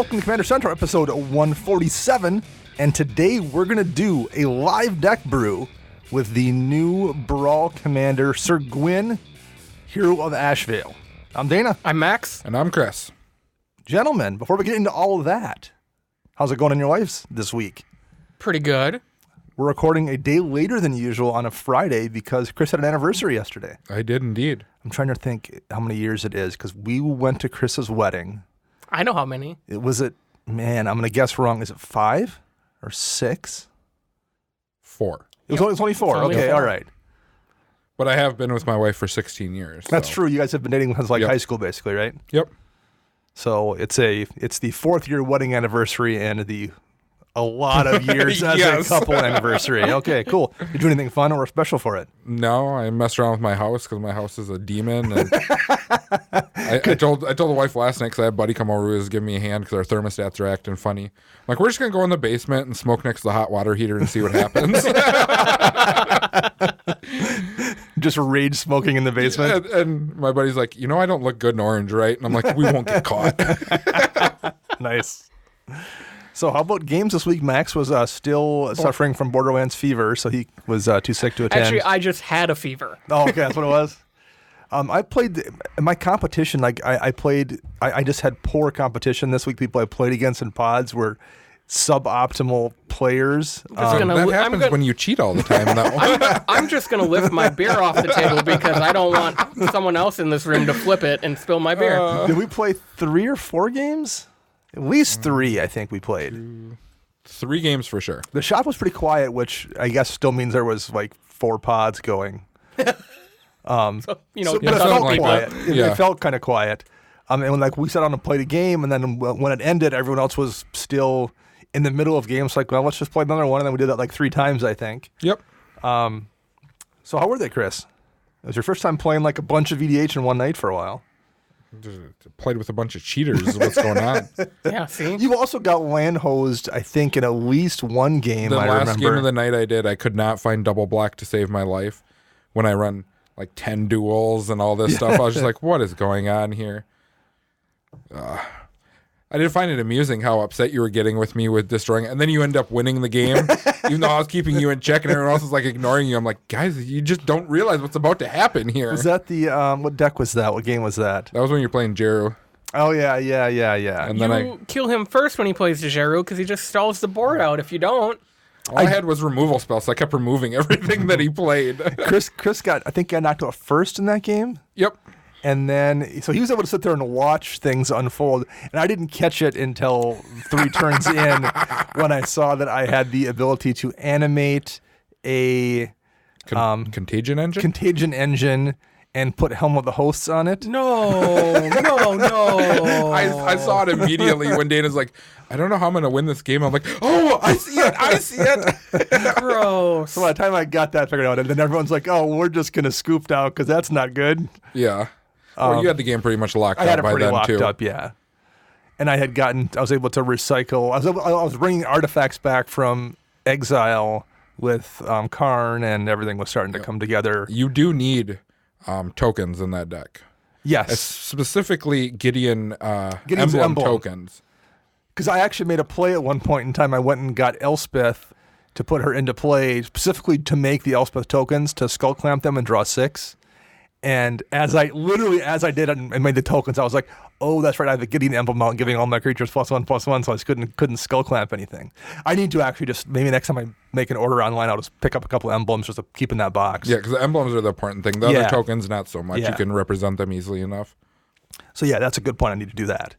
Welcome to Commander Central, episode 147, and today we're going to do a live deck brew with the new Brawl Commander, Sir Gwyn, Hero of Ashvale. I'm Dana. I'm Max. And I'm Chris. Gentlemen, before we get into all of that, how's it going in your lives this week? Pretty good. We're recording a day later than usual on a Friday because Chris had an anniversary yesterday. I did indeed. I'm trying to think how many years it is because we went to Chris's wedding. I know how many. Man, I'm going to guess wrong. Is it 5 or 6? 4. It's only 4. It's only Okay, 4. all right. But I have been with my wife for 16 years. That's so. true. You guys have been dating since high school, basically, right? Yep. So it's the 4th year wedding anniversary and a lot of years as Yes. a couple anniversary. Okay, cool. Did you do anything fun or special for it? No, I messed around with my house because my house is a demon. And I told the wife last night because I had a buddy come over who was giving me a hand because our thermostats are acting funny. I'm like, we're just going to go in the basement and smoke next to the hot water heater and see what happens. Just rage smoking in the basement? And my buddy's like, I don't look good in orange, right? And I'm like, we won't get caught. Nice. So how about games this week? Max was still suffering from Borderlands fever, so he was too sick to attend. Actually, I just had a fever. Oh, okay, that's what it was. I played in my competition. I just had poor competition this week. People I played against in pods were suboptimal players. That happens when you cheat all the time. I'm just going to lift my beer off the table because I don't want someone else in this room to flip it and spill my beer. Did we play 3 or 4 games? At least 3, I think we played. 3 games for sure. The shop was pretty quiet, which I guess still means there was like 4 pods going. But But it felt like quiet. that. It felt kind of quiet. And when we sat down and played a game, and then when it ended, everyone else was still in the middle of games. Like, well, let's just play another one. And then we did that like 3 times, I think. Yep. So how were they, Chris? It was your first time playing like a bunch of EDH in one night for a while. Just played with a bunch of cheaters is what's going on. Yeah, see? You also got land hosed, I think, in at least one game. The I last remember. game of the night I could not find double black to save my life. When I run like 10 duels and all this stuff, I was just like, what is going on here? I did find it amusing how upset you were getting with me with destroying it. And then you end up winning the game, even though I was keeping you in check and everyone else was like ignoring you. I'm like, guys, you just don't realize what's about to happen here. Was that the, what deck was that? What game was that? That was when you're playing Jeru. Oh, yeah. And then You kill him first when he plays Dejaru because he just stalls the board out if you don't. all I had was removal spells, so I kept removing everything that he played. Chris got knocked out first in that game. Yep. And then, so he was able to sit there and watch things unfold. And I didn't catch it until 3 turns in when I saw that I had the ability to animate a Contagion engine? contagion engine and put Helm of the Hosts on it. No. I saw it immediately when Dana's like, I don't know how I'm going to win this game. I'm like, oh, I see it. Gross. So by the time I got that figured out, and then everyone's like, oh, we're just going to scoop now because that's not good. Yeah. Well, you had the game pretty much locked I had up it by pretty then, locked too. up, yeah. And I was able to recycle. I was bringing artifacts back from exile with Karn, and everything was starting to come together. You do need tokens in that deck. Yes. Specifically, Gideon's Gideon's emblem emblem. tokens. Because I actually made a play at one point in time. I went and got Elspeth to put her into play, specifically to make the Elspeth tokens, to skull clamp them and draw 6. And as I did it and made the tokens, I was like, oh, that's right, I have a Gideon emblem out, giving all my creatures +1/+1, so I just couldn't skull clamp anything. I need to actually just, maybe next time I make an order online, I'll just pick up a couple emblems just to keep in that box. Yeah, because the emblems are the important thing. The other tokens, not so much. Yeah. You can represent them easily enough. So yeah, that's a good point. I need to do that.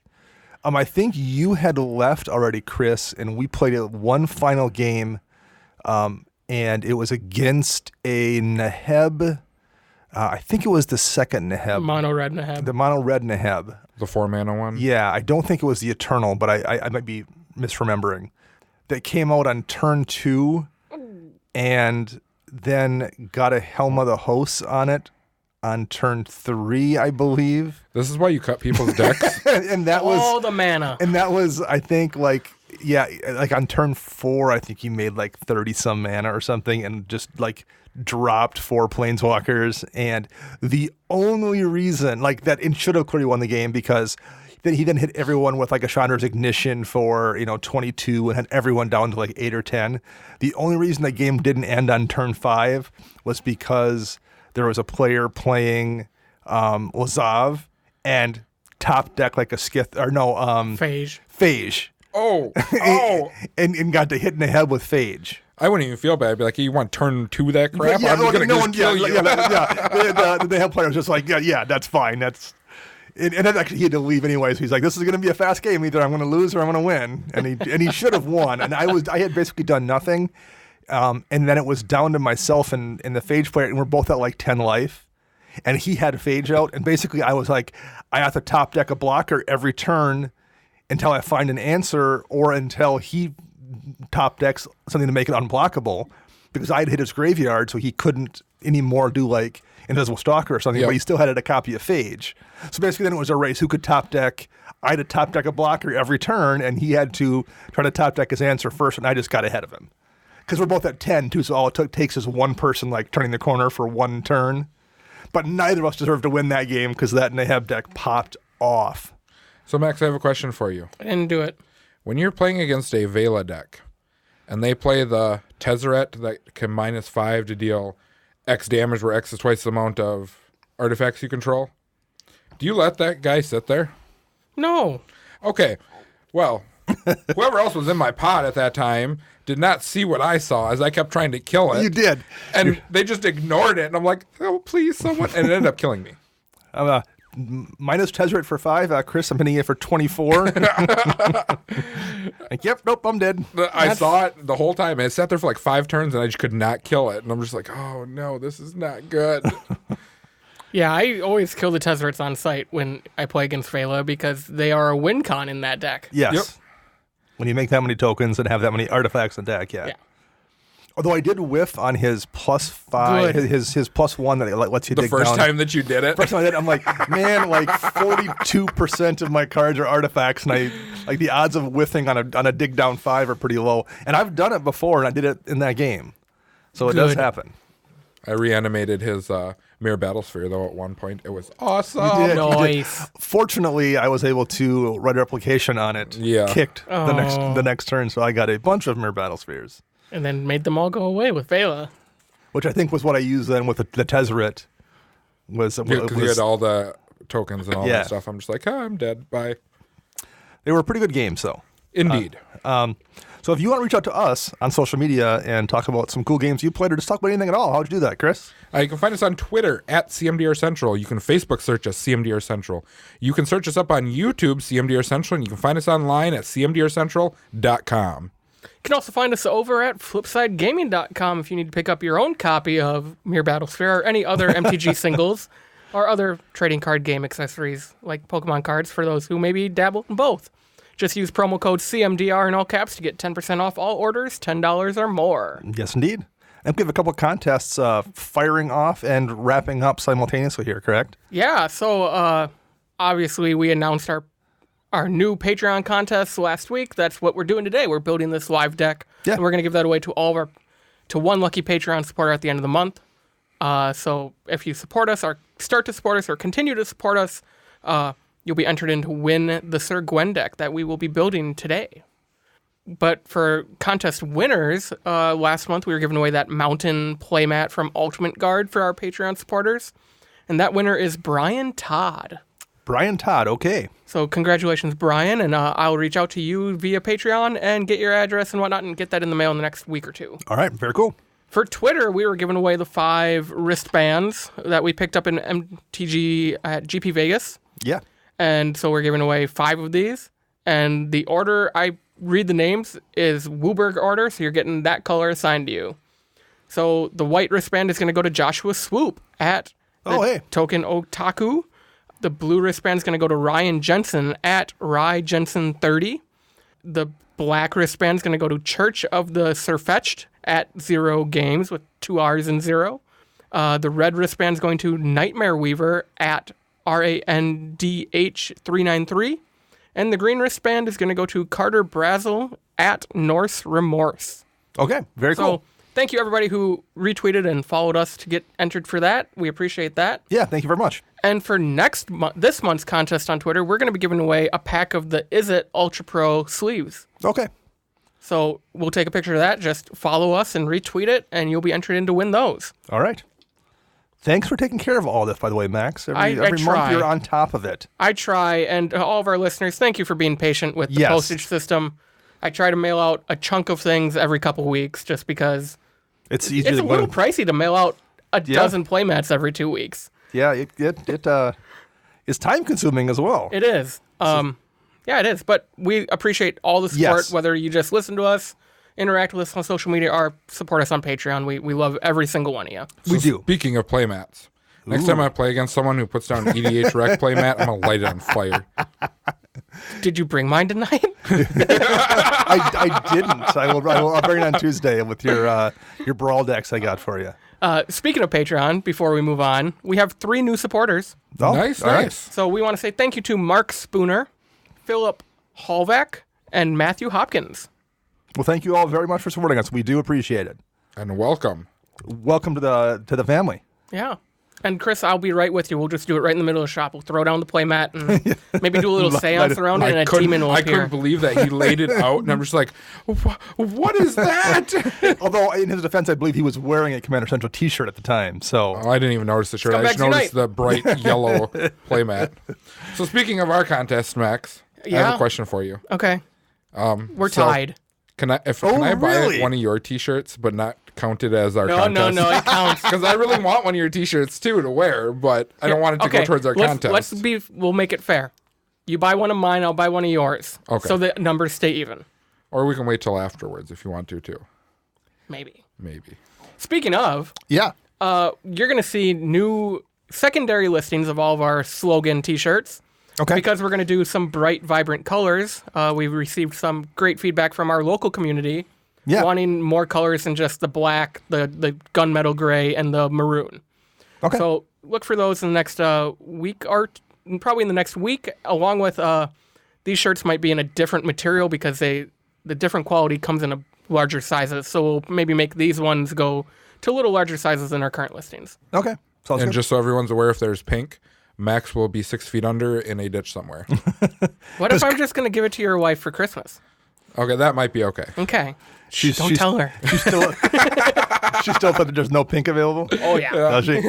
I think you had left already, Chris, and we played one final game, and it was against a Neheb. I think it was the second Neheb. Mono red Neheb. The mono red Neheb. The 4-mana one? Yeah, I don't think it was the Eternal, but I might be misremembering. That came out on turn 2 and then got a Helm of the Hosts on it on turn 3, I believe. This is why you cut people's decks? And that was all the mana. And that was, I think, like on turn 4, I think he made like 30 some mana or something, and just like dropped 4 planeswalkers. And the only reason, like, that it should have clearly won the game, because Then he hit everyone with like a Chandra's Ignition for 22 and had everyone down to like 8 or 10. The only reason that game didn't end on turn 5 was because there was a player playing Lazav and top deck like a Skith or no Phage. Oh. and got to hit in the head with Phage. I wouldn't even feel bad. I'd be like, you want turn 2 that crap? Yeah, I'm just going to kill you. The head player was just like, yeah, that's fine. And then actually he had to leave anyway. So he's like, this is going to be a fast game. Either I'm going to lose or I'm going to win. And he should have won. And I had basically done nothing. And then it was down to myself and the Phage player, and we're both at like 10 life. And he had Phage out. And basically I was like, I have to top deck a blocker every turn until I find an answer or until he top decks something to make it unblockable, because I had hit his graveyard, so he couldn't anymore do like Invisible Stalker or something, Yep. but he still had a copy of Phage. So basically then it was a race who could top deck. I had to top deck a blocker every turn, and he had to try to top deck his answer first, and I just got ahead of him. Because we're both at 10 too, so all it takes is one person like turning the corner for one turn. But neither of us deserved to win that game because that Nahab deck popped off. So, Max, I have a question for you. I didn't do it. When you're playing against a Vela deck, and they play the Tezzeret that can -5 to deal X damage, where X is twice the amount of artifacts you control, do you let that guy sit there? No. Okay, well, whoever else was in my pod at that time did not see what I saw as I kept trying to kill it. You did. And they just ignored it, and I'm like, oh, please, someone. And it ended up killing me. Minus Tezzeret for 5. Chris, I'm hitting it for 24. Like, yep, nope, I'm dead. I saw it the whole time, and it sat there for like 5 turns, and I just could not kill it. And I'm just like, oh, no, this is not good. Yeah, I always kill the Tezzerets on sight when I play against Vela because they are a win con in that deck. Yes. Yep. When you make that many tokens and have that many artifacts in deck, yeah. Although I did whiff on his +5, Good. his +1 that lets you The dig first down. time that you did it. First time I did it, I'm like, man, like 42% of my cards are artifacts, and I like the odds of whiffing on a dig down 5 are pretty low. And I've done it before, and I did it in that game, so it does Good. happen. I reanimated his Mirror Battlesphere, though, at one point. It was awesome. You did. Nice. Fortunately, I was able to write a replication on it. Yeah. Kicked the next turn, so I got a bunch of Mirror Battlespheres, And then made them all go away with Vela. which I think was what I used then with the Tezzeret. Was Because you had all the tokens and all Yeah. that stuff. I'm just like, I'm dead. Bye. They were pretty good games, though. Indeed. So if you want to reach out to us on social media and talk about some cool games you played or just talk about anything at all, how would you do that, Chris? You can find us on Twitter at CMDR Central. You can Facebook search us CMDR Central. You can search us up on YouTube, CMDR Central, and you can find us online at cmdrcentral.com. You can also find us over at flipsidegaming.com if you need to pick up your own copy of Mirror Battlesphere or any other MTG singles or other trading card game accessories like Pokemon cards for those who maybe dabble in both. Just use promo code CMDR in all caps to get 10% off all orders, $10 or more. Yes, indeed. And we have a couple of contests firing off and wrapping up simultaneously here, correct? Yeah, so obviously we announced our new Patreon contest last week. That's what we're doing today. We're building this live deck. Yeah. And we're going to give that away to one lucky Patreon supporter at the end of the month. So if you support us or start to support us or continue to support us, you'll be entered in to win the Sir Gwyn deck that we will be building today. But for contest winners, last month we were giving away that mountain playmat from Ultimate Guard for our Patreon supporters. And that winner is Brian Todd. Brian Todd, okay. So congratulations, Brian, and I'll reach out to you via Patreon and get your address and whatnot and get that in the mail in the next week or two. All right, very cool. For Twitter, we were giving away the 5 wristbands that we picked up in MTG at GP Vegas. Yeah. And so we're giving away 5 of these. And the order, I read the names, is Wooburg order, so you're getting that color assigned to you. So the white wristband is going to go to Joshua Swoop at Token Otaku. The blue wristband is going to go to Ryan Jensen at RyJensen30. The black wristband is going to go to Church of the Surfetched at 0 Games with 2 R's and 0. The red wristband is going to Nightmare Weaver at RANDH393. And the green wristband is going to go to Carter Brazel at Norse Remorse. Okay, very cool. So thank you, everybody who retweeted and followed us to get entered for that. We appreciate that. Yeah, thank you very much. And for this month's contest on Twitter, we're going to be giving away a pack of the Is It Ultra Pro sleeves. Okay. So we'll take a picture of that. Just follow us and retweet it, and you'll be entered in to win those. All right. Thanks for taking care of all this, by the way, Max. Every I month try. you're on top of it. I try, and all of our listeners, thank you for being patient with the postage system. I try to mail out a chunk of things every couple weeks just because it's easier. It's a little pricey to mail out a dozen playmats every 2 weeks. Yeah, it is time consuming as well. It is. Yeah, it is. But we appreciate all the support, whether you just listen to us, interact with us on social media, or support us on Patreon. We love every single one of you. We do. Speaking of playmats, next time I play against someone who puts down an EDH rec playmat, I'm going to light it on fire. Did you bring mine tonight? I didn't. I'll bring it on Tuesday with your brawl decks I got for you. Speaking of Patreon, before we move on, we have 3 new supporters. Oh, nice. So we want to say thank you to Mark Spooner, Philip Hallvack, and Matthew Hopkins. Well, thank you all very much for supporting us. We do appreciate it. And welcome. Welcome to the family. Yeah. And Chris, I'll be right with you. We'll just do it right in the middle of the shop. We'll throw down the playmat and maybe do a little seance around it, and a demon will appear. I couldn't believe that he laid it out, and I'm just like, what is that? Although, in his defense, I believe he was wearing a Commander Central t-shirt at the time. So I didn't even notice the shirt. I just noticed the bright yellow playmat. So speaking of our contest, Max, I have a question for you. Okay. We're tied. Can I buy one of your t-shirts but not count it as our contest? No, it counts. Because I really want one of your t-shirts too to wear, but I don't want it to go towards our contest. We'll make it fair. You buy one of mine, I'll buy one of yours. Okay. So the numbers stay even. Or we can wait till afterwards if you want to too. Maybe. Speaking of, you're going to see new secondary listings of all of our slogan t-shirts. Okay. Because we're going to do some bright, vibrant colors. We've received some great feedback from our local community, wanting more colors than just the black, the gunmetal gray, and the maroon. Okay. So look for those in the next week, or probably in the next week, along with these shirts might be in a different material because the different quality comes in a larger sizes. So we'll maybe make these ones go to a little larger sizes than our current listings. Okay. Sounds good. Just so everyone's aware, if there's pink, Max will be 6 feet under in a ditch somewhere. What if I'm just going to give it to your wife for Christmas? Okay, that might be okay. Okay. Don't tell her. She still thought that there's no pink available? Oh, yeah. Does she?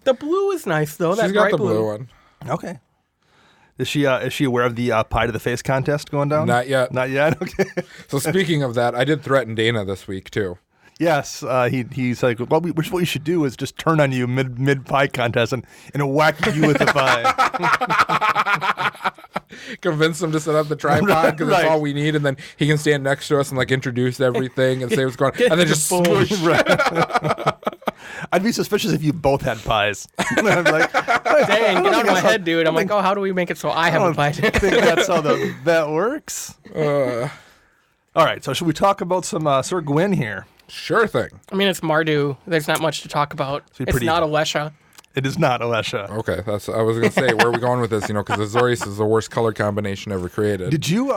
The blue is nice, though. She's got the blue one. Okay. Is she aware of the pie to the face contest going down? Not yet. Not yet? Okay. So speaking of that, I did threaten Dana this week, too. Yes, he's like, well, what you should do is just turn on you mid pie contest and whack you with the pie. Convince him to set up the tripod because that's all we need, and then he can stand next to us and like introduce everything and say what's going on, and then just smoosh. I'd be suspicious if you both had pies. I'm like, dang, get out of my head, dude. I'm like, how do we make it so I have a pie? I think that's how that works. All right, so should we talk about some Sir Gwyn here? Sure thing. I mean, it's Mardu. There's not much to talk about. It's not Alesha. It is not Alesha. Okay, I was going to say, where are we going with this? Because Azorius is the worst color combination ever created. Did you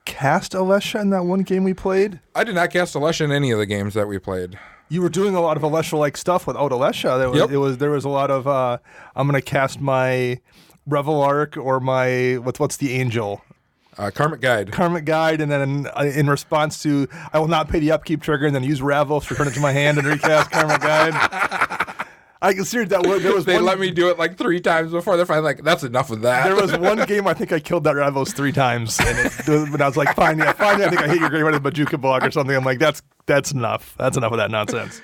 cast Alesha in that one game we played? I did not cast Alesha in any of the games that we played. You were doing a lot of Alesha-like stuff without Alesha. There was a lot of, I'm going to cast my Revel Arc or my, what's the angel? Karmic Guide, and then in response to, I will not pay the upkeep trigger, and then use Ravos to return it to my hand and recast Karmic Guide. I considered that they let me do it like 3 times before. They're finally like, that's enough of that. There was one game I think I killed that Ravos 3 times, and I was like, finally, I think I hit your Great Red Bajuka block or something. I'm like, that's enough. That's enough of that nonsense.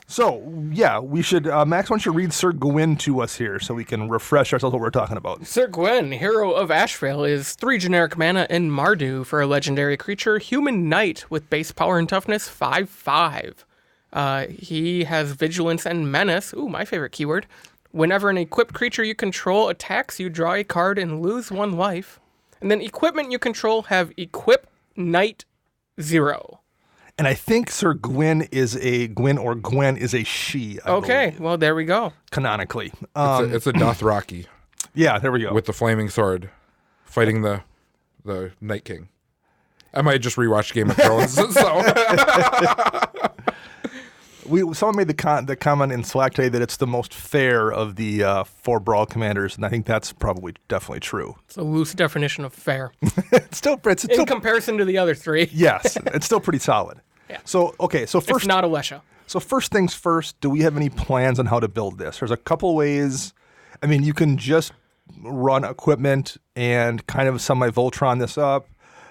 So, yeah, we should, Max, why don't you read Sir Gwyn to us here so we can refresh ourselves what we're talking about. Sir Gwyn, hero of Ashvale, is 3 generic mana in Mardu for a legendary creature, human knight with base power and toughness 5/5. He has vigilance and menace. Ooh, my favorite keyword. Whenever an equipped creature you control attacks, you draw a card and lose 1 life. And then equipment you control have equip knight 0. And I think Sir Gwyn is a Gwen is a she. I believe, well, there we go. Canonically. It's a Dothraki. Yeah, there we go. With the flaming sword, fighting the Night King. I might just rewatch Game of Thrones. Someone made the comment in Slack today that it's the most fair of the 4 Brawl commanders, and I think that's probably definitely true. It's a loose definition of fair. it's still in comparison to the other 3. Yes, it's still pretty solid. Yeah. So first, it's not a Lesha. So first things first, do we have any plans on how to build this? There's a couple ways. I mean, you can just run equipment and kind of semi-Voltron this up.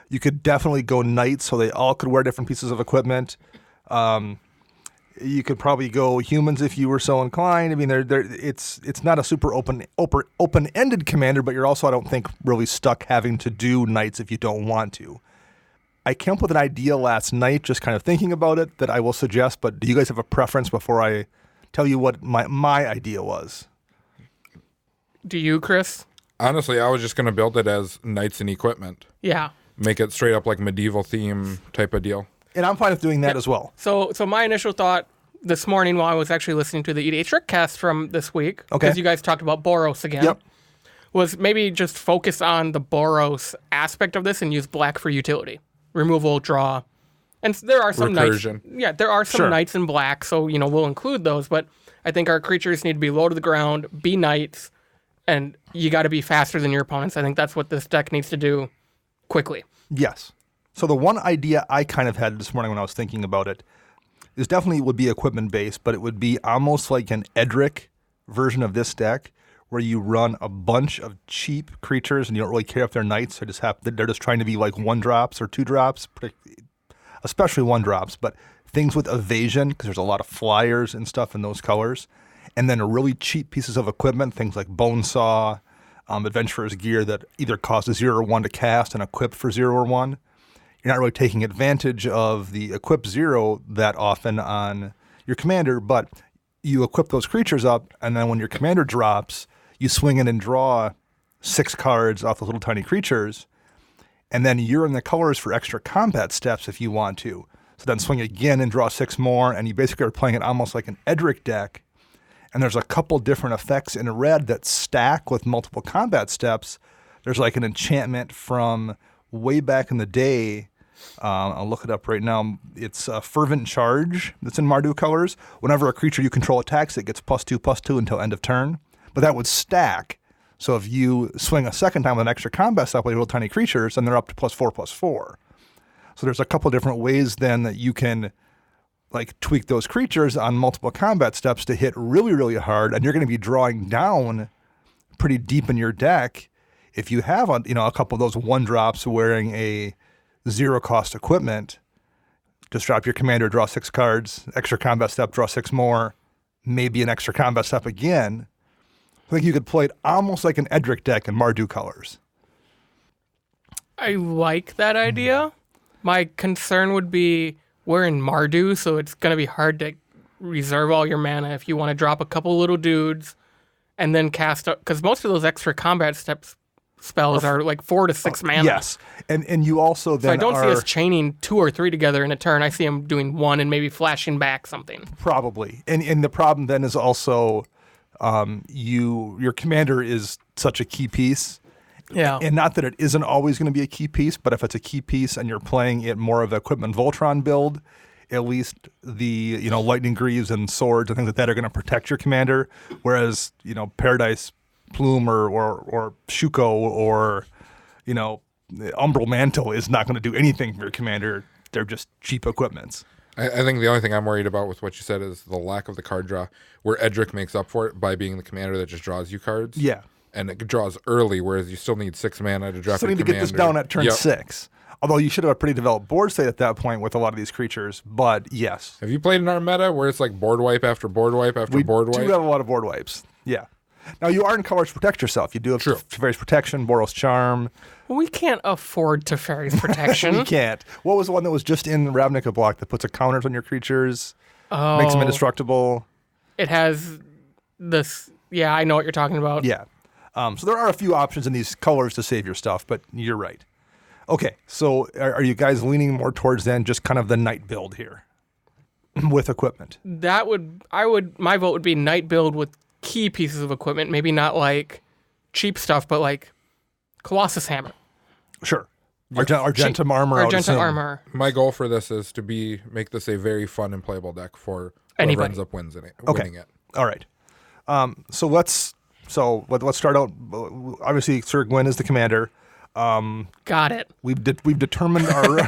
You could definitely go knights so they all could wear different pieces of equipment. You could probably go humans if you were so inclined. I mean, it's not a super open-ended commander, but you're also, I don't think, really stuck having to do knights if you don't want to. I came up with an idea last night, just kind of thinking about it, that I will suggest, but do you guys have a preference before I tell you what my idea was? Do you, Chris? Honestly, I was just going to build it as knights and equipment. Yeah. Make it straight up like medieval theme type of deal. And I'm fine with doing that as well. So my initial thought this morning while I was actually listening to the EDH Trickcast from this week, because you guys talked about Boros again, was maybe just focus on the Boros aspect of this and use black for utility. Removal, draw. And there are some recursion. Knights. Yeah, there are some knights in black, so we'll include those, but I think our creatures need to be low to the ground, be knights, and you got to be faster than your opponents. I think that's what this deck needs to do quickly. Yes. So the one idea I kind of had this morning when I was thinking about it is definitely would be equipment based, but it would be almost like an Edric version of this deck where you run a bunch of cheap creatures and you don't really care if they're knights. They're just trying to be like 1-drops or 2-drops, especially 1-drops, but things with evasion because there's a lot of flyers and stuff in those colors. And then really cheap pieces of equipment, things like Bone Saw, Adventurer's Gear that either cost a 0 or 1 to cast and equip for 0 or 1. You're not really taking advantage of the equip 0 that often on your commander, but you equip those creatures up, and then when your commander drops, you swing in and draw 6 cards off those little tiny creatures, and then you're in the colors for extra combat steps if you want to. So then swing again and draw 6 more, and you basically are playing it almost like an Edric deck. And there's a couple different effects in red that stack with multiple combat steps. There's like an enchantment from way back in the day. I'll look it up right now. It's a Fervent Charge that's in Mardu colors. Whenever a creature you control attacks, it gets +2/+2 until end of turn. But that would stack. So if you swing a second time with an extra combat step with little tiny creatures, then they're up to +4/+4. So there's a couple different ways then that you can like tweak those creatures on multiple combat steps to hit really, really hard, and you're going to be drawing down pretty deep in your deck if you have a couple of those 1-drops wearing a 0-cost equipment. Just drop your commander, draw 6 cards, extra combat step, draw 6 more, maybe an extra combat step again. I think you could play it almost like an Edric deck in Mardu colors. I like that idea. My concern would be we're in Mardu, so it's going to be hard to reserve all your mana if you want to drop a couple little dudes and then cast up, because most of those extra combat spells are like 4 to 6 mana. Yes, and you also then so I don't see us chaining 2 or 3 together in a turn. I see them doing 1 and maybe flashing back something. Probably, and the problem then is also your commander is such a key piece. Yeah. And not that it isn't always going to be a key piece, but if it's a key piece and you're playing it more of an equipment Voltron build, at least the Lightning Greaves and Swords and things like that are going to protect your commander, whereas Paradise Plume or Shuko or Umbral Mantle is not going to do anything for your commander. They're just cheap equipments. I think the only thing I'm worried about with what you said is the lack of the card draw, where Edric makes up for it by being the commander that just draws you cards. Yeah. And it draws early, whereas you still need 6 mana to drop your commander. Still need to get this down at turn 6. Although you should have a pretty developed board state at that point with a lot of these creatures, but yes. Have you played in our meta where it's like board wipe after board wipe after board wipe? We do have a lot of board wipes, yeah. Now, you are in colors to protect yourself. You do have Teferi's Protection, Boros Charm. We can't afford Teferi's Protection. We can't. What was the one that was just in Ravnica block that puts a counters on your creatures, makes them indestructible? It has this, yeah, I know what you're talking about. Yeah. So there are a few options in these colors to save your stuff, but you're right. Okay, so are you guys leaning more towards then just kind of the knight build here with equipment? My vote would be knight build with key pieces of equipment, maybe not like cheap stuff, but like Colossus Hammer. Sure. Argentum armor. I would Argentum assume. armor. My goal for this is to make this a very fun and playable deck for whoever Anybody. ends up winning it. All right. So let's start out. Obviously, Sir Gwyn is the commander. Got it. We've determined our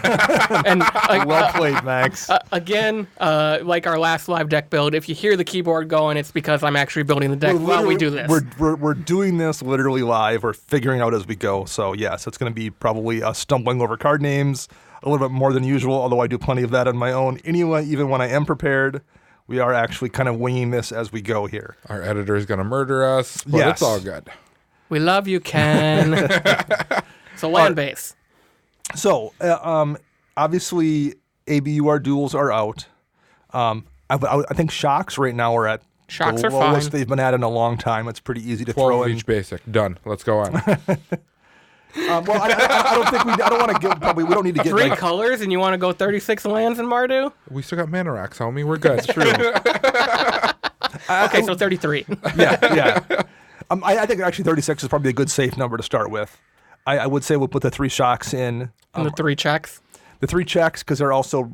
And well played, Max. again, like our last live deck build, if you hear the keyboard going, it's because I'm actually building the deck while we do this. We're doing this literally live. We're figuring out as we go. So yes, it's going to be probably us stumbling over card names a little bit more than usual. Although I do plenty of that on my own anyway. Even when I am prepared, we are actually kind of winging this as we go here. Our editor is going to murder us, but Yes. it's all good. We love you, Ken. So land base. So obviously ABUR duels are out. I think shocks right now are at Shocks the are lowest fine. they've been at in a long time. It's pretty easy to 12 throw of in. each basic. Done. Let's go on. Well, I don't think I don't want to give. Probably we don't need to get Three like, colors, and you want to go 36 lands in Mardu? We still got mana racks, homie. We're good. Okay, so 33. yeah. I think actually 36 is probably a good safe number to start with. I would say we'll put the 3 shocks in. And the 3 checks. The 3 checks because they're also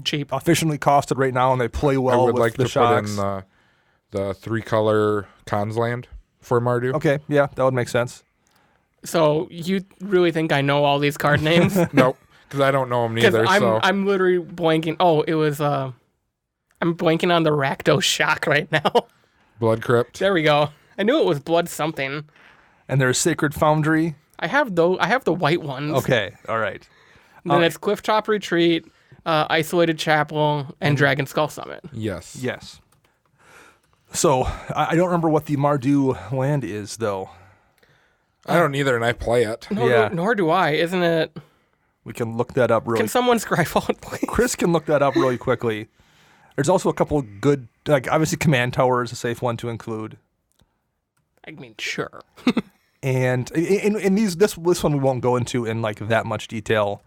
Cheap. efficiently costed right now and they play well I would with like the to shocks. put in the 3-color cons land for Mardu. Okay, yeah, that would make sense. So you really think I know all these card names? Nope, because I don't know them Because neither. I'm literally blanking. Oh, it was I'm blanking on the Rakdos shock right now. Blood Crypt. There we go. I knew it was blood something. And there's Sacred Foundry. I have the white ones. Okay, all right. And then it's Clifftop Retreat, Isolated Chapel, and Dragon Skull Summit. Yes. Yes. So I don't remember what the Mardu land is though. I don't either, and I play it. Nor do I. Isn't it? We can look that up really. Can someone scribe out, please? Chris can look that up really quickly. There's also a couple of good, like obviously Command Tower is a safe one to include. I mean, sure. And in this one we won't go into in like that much detail.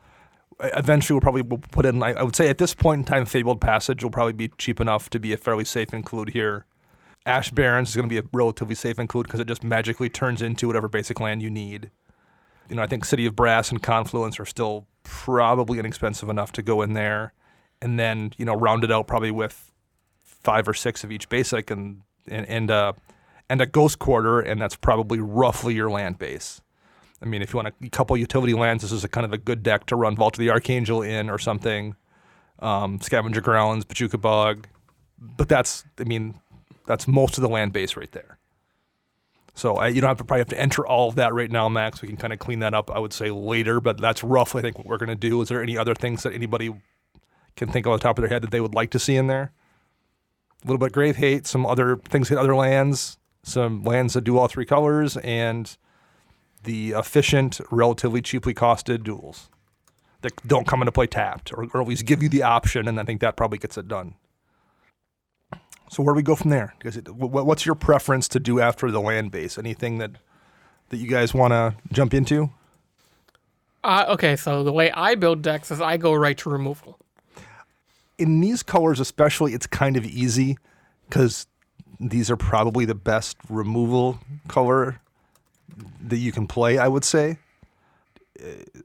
Eventually we'll probably put in, I would say at this point in time, Fabled Passage will probably be cheap enough to be a fairly safe include here. Ash Barrens is going to be a relatively safe include because it just magically turns into whatever basic land you need. You know, I think City of Brass and Confluence are still probably inexpensive enough to go in there. And then, you know, round it out probably with 5 or 6 of each basic and a Ghost Quarter, and that's probably roughly your land base. I mean, if you want a couple utility lands, this is a kind of a good deck to run Vault of the Archangel in or something. Scavenger Grounds, Pachuca Bog. But that's most of the land base right there. So you don't probably have to enter all of that right now, Max. We can kind of clean that up, I would say, later. But that's roughly, I think, what we're going to do. Is there any other things that anybody can think on the top of their head that they would like to see in there? A little bit Grave Hate, some other things hit other lands, some lands that do all 3 colors, and the efficient, relatively cheaply costed duels that don't come into play tapped, or at least give you the option, and I think that probably gets it done. So where do we go from there? What's your preference to do after the land base? Anything that you guys want to jump into? Okay, so the way I build decks is I go right to removal. In these colors especially, it's kind of easy because these are probably the best removal color that you can play, I would say.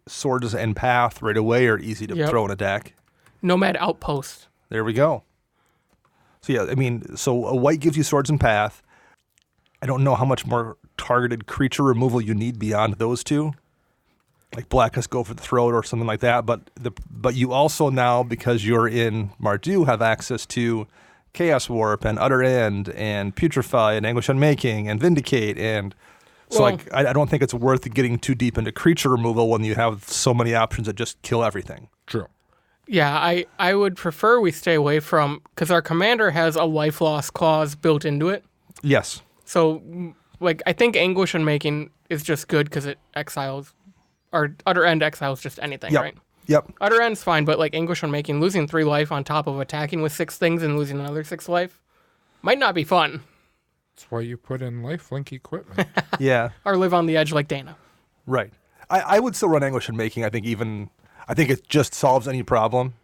Swords and Path right away are easy to throw in a deck. Nomad Outpost. There we go. So yeah, I mean, so a white gives you Swords and Path. I don't know how much more targeted creature removal you need beyond those two. Like black has Go for the Throat or something like that. But you also now, because you're in Mardu, have access to Chaos Warp and Utter End and Putrefy and Anguish Unmaking and Vindicate. And so I don't think it's worth getting too deep into creature removal when you have so many options that just kill everything. True. Yeah, I would prefer we stay away from, because our commander has a life loss clause built into it. Yes. So, like, I think Anguish Unmaking is just good because it exiles, or Utter End exiles just anything, right? Yep. Utter End's fine, but like Anguish Unmaking, losing 3 life on top of attacking with 6 things and losing another 6 life might not be fun. That's why you put in lifelink equipment. Yeah. Or live on the edge like Dana. Right. I would still run Anguish Unmaking. I think it just solves any problem.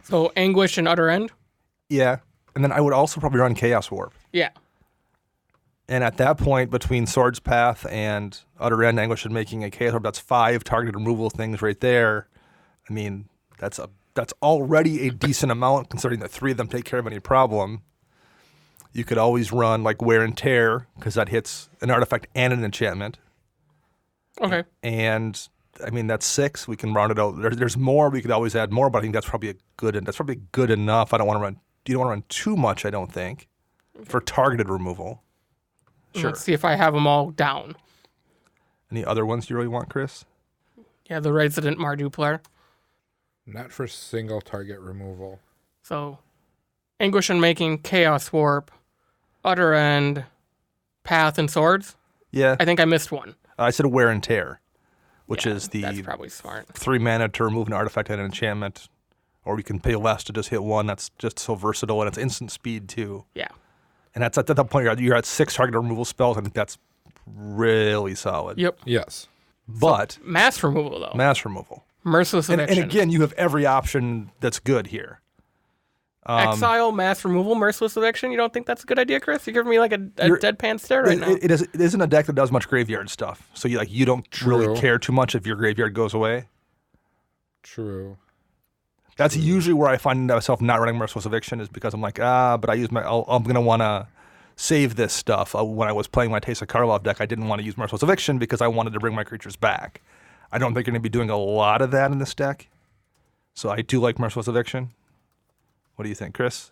So Anguish and Utter End? Yeah. And then I would also probably run Chaos Warp. Yeah. And at that point, between Sword's Path and Utter End, Anguish, and making a Chaos Orb, that's 5 targeted removal things right there. I mean, that's already a decent amount, considering that 3 of them take care of any problem. You could always run like Wear and Tear, because that hits an artifact and an enchantment. Okay. And I mean, that's 6. We can round it out. There's more. We could always add more, but I think that's probably good enough. You don't want to run too much, I don't think, for targeted removal. Sure. Let's see if I have them all down. Any other ones you really want, Chris? Yeah, the Resident Marduplar. Not for single target removal. So, Anguish and Making, Chaos Warp, Utter End, Path, and Swords. Yeah. I think I missed one. I said Wear and Tear, which is that's probably smart. 3 mana to remove an artifact and an enchantment, or we can pay less to just hit 1. That's just so versatile, and it's instant speed too. Yeah. And that's at that point you're at 6 target removal spells. I think that's really solid. Yep. Yes. But Mass removal, though. mass removal. Merciless Eviction. And again, you have every option that's good here. Exile, Mass removal, Merciless Eviction. You don't think that's a good idea, Chris? You're giving me like a deadpan stare right now. It isn't a deck that does much graveyard stuff. So you don't really care too much if your graveyard goes away. True. That's usually where I find myself not running Merciless Eviction, is because I'm like, but I'm going to want to save this stuff. When I was playing my Teysa Karlov deck, I didn't want to use Merciless Eviction because I wanted to bring my creatures back. I don't think you're going to be doing a lot of that in this deck. So I do like Merciless Eviction. What do you think, Chris?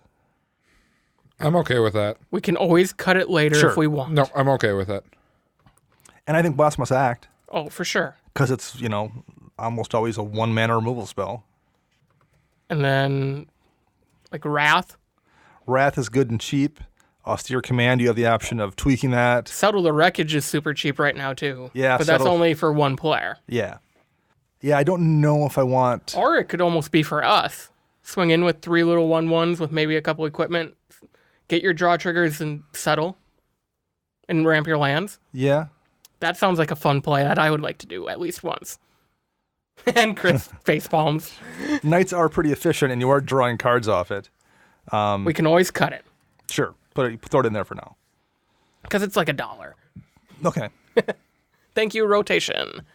I'm okay with that. We can always cut it later if we want. No, I'm okay with that. And I think Blast Must Act. Oh, for sure. Because it's, almost always a 1 mana removal spell. And then, like Wrath. Wrath is good and cheap. Austere Command, you have the option of tweaking that. Settle the Wreckage is super cheap right now, too. Yeah, but that's only for 1 player. Yeah. Yeah, I don't know if I want... Or it could almost be for us. Swing in with 3 little 1/1s with maybe a couple equipment. Get your draw triggers and settle. And ramp your lands. Yeah. That sounds like a fun play that I would like to do at least once. And Chris face palms. Knights are pretty efficient, and you are drawing cards off it. We can always cut it. Sure. Throw it in there for now. Because it's like $1. Okay. Thank you, rotation.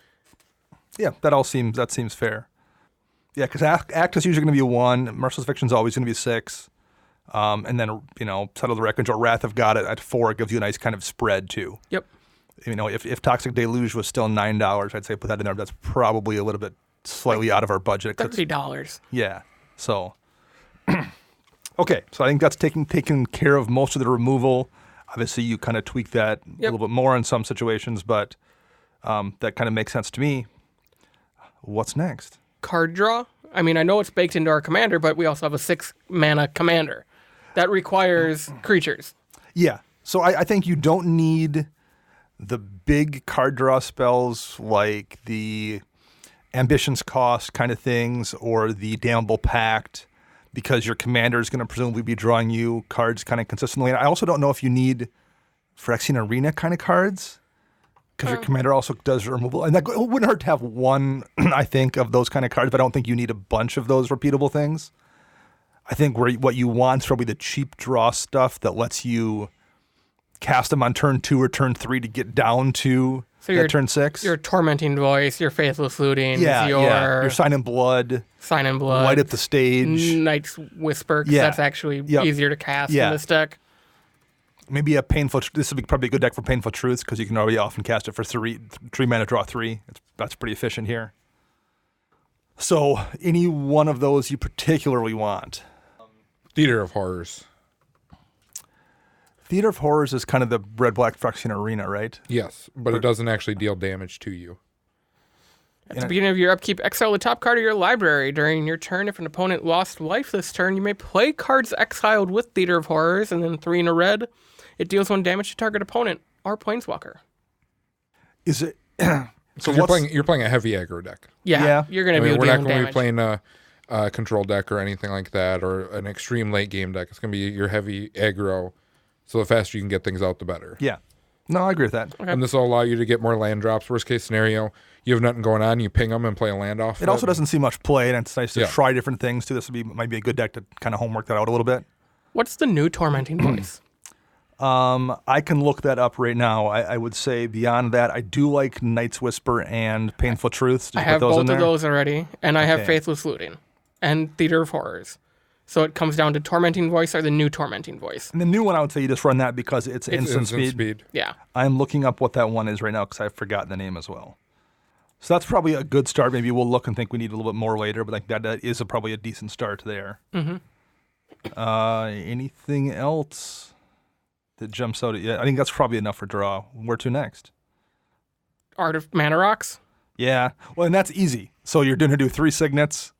Yeah, that seems fair. Yeah, because Act is usually going to be a 1. Merciless Eviction is always going to be 6. And then, Settle the Wreckage or Wrath have got it at 4. It gives you a nice kind of spread, too. Yep. If Toxic Deluge was still $9, I'd say put that in there. That's probably a little bit slightly out of our budget. $30. Yeah. So, okay. So I think that's taking care of most of the removal. Obviously, you kind of tweak that a little bit more in some situations, but that kind of makes sense to me. What's next? Card draw. I mean, I know it's baked into our commander, but we also have a 6 mana commander that requires creatures. Yeah. So I think you don't need the big card draw spells like the Ambition's Cost kind of things or the Damnable Pact, because your commander is going to presumably be drawing you cards kind of consistently. And I also don't know if you need Phyrexian Arena kind of cards, because your commander also does removal. And that it wouldn't hurt to have 1, I think, of those kind of cards, but I don't think you need a bunch of those repeatable things. I think what you want is probably the cheap draw stuff that lets you cast them on turn 2 or turn 3 to get down to turn 6. Your Tormenting Voice, your Faithless Looting, your Sign in Blood. Light up the stage. Knight's Whisper, because that's actually easier to cast in this deck. Maybe this would be probably a good deck for Painful Truths, because you can already often cast it for 3 mana, draw 3. That's pretty efficient here. So, any one of those you particularly want? Theater of Horrors. Theater of Horrors is kind of the red-black Phyrexian Arena, right? Yes, but it doesn't actually deal damage to you. At the beginning of your upkeep, exile the top card of your library. During your turn, if an opponent lost life this turn, you may play cards exiled with Theater of Horrors, and then 3 in a red. It deals 1 damage to target opponent or planeswalker. Is it? So you're playing a heavy aggro deck. Yeah. You're going to be we're not going to damage. be playing a control deck or anything like that, or an extreme late game deck. It's going to be your heavy aggro. So the faster you can get things out, the better. Yeah. No, I agree with that. Okay. And this will allow you to get more land drops. Worst case scenario, you have nothing going on, you ping them and play a land off. It also doesn't see much play, and it's nice to try different things too. Might be a good deck to kind of homework that out a little bit. What's the new Tormenting Voice? I can look that up right now. I would say beyond that, I do like Night's Whisper and Painful Truths. Did I you put have those in both of there? those already, and I have Okay. Faithless Looting and Theater of Horrors. So it comes down to Tormenting Voice or the new Tormenting Voice. And the new one, I would say you just run that because it's instant speed. Yeah. I'm looking up what that one is right now because I've forgotten the name as well. So that's probably a good start. Maybe we'll look and think we need a little bit more later, but like that is probably a decent start there. Mm-hmm. Anything else that jumps out at you? I think that's probably enough for draw. Where to next? Art of Mana Rocks. Yeah. Well, and that's easy. So you're going to do 3 signets.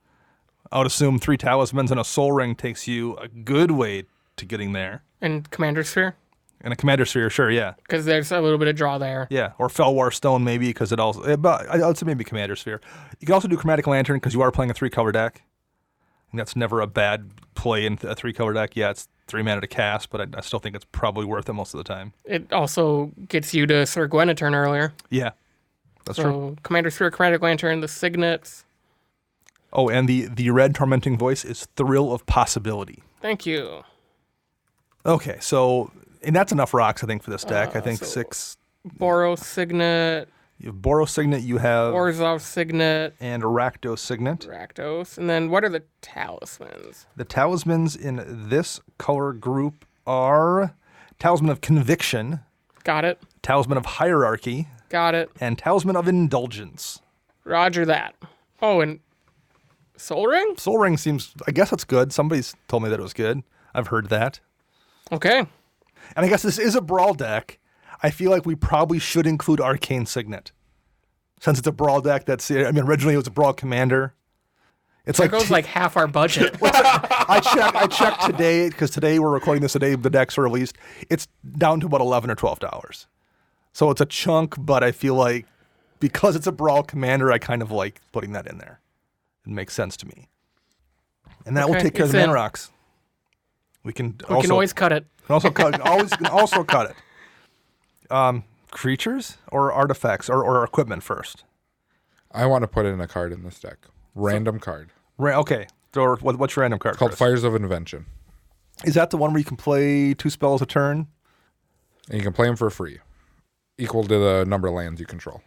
I would assume 3 talismans and a soul ring takes you a good way to getting there. And Commander Sphere. And a commander sphere, sure, yeah. Because there's a little bit of draw there. Yeah, or Felwar Stone maybe because it also, but I would say maybe commander sphere. You can also do Chromatic Lantern because you are playing a 3-color deck. And that's never a bad play in a 3-color deck. Yeah, it's 3 mana to cast, but I still think it's probably worth it most of the time. It also gets you to Sir Gwyn a turn earlier. Yeah, that's so true. Commander Sphere, Chromatic Lantern, the Signets. Oh, and the red Tormenting Voice is Thrill of Possibility. Thank you. Okay, so, and that's enough rocks, I think, for this deck. I think so 6. Boros Signet, You have Boros Signet, you have, Orzhov Signet, and Rakdos Signet. Rakdos. And then what are the talismans? The talismans in this color group are Talisman of Conviction, Got it. Talisman of Hierarchy, Got it. and Talisman of Indulgence. Roger that. Oh, and Soul Ring? Soul Ring seems, I guess it's good. Somebody's told me that it was good. I've heard that. Okay. And I guess this is a brawl deck. I feel like we probably should include Arcane Signet. Since it's a brawl deck originally it was a brawl commander. It's That goes like half our budget. I checked today, because today we're recording this the day the decks are released. It's down to about $11 or $12. So it's a chunk, but I feel like because it's a brawl commander, I kind of like putting that in there. It makes sense to me. And that will Okay, take care of it's the mana in. rocks. We can Always cut it. can also cut it. Creatures or artifacts or equipment first? I want to put in a card in this deck. Random card. Okay. So what's your random card? It's called Chris? Fires of Invention. Is that the one where you can play 2 spells a turn? And you can play them for free, equal to the number of lands you control.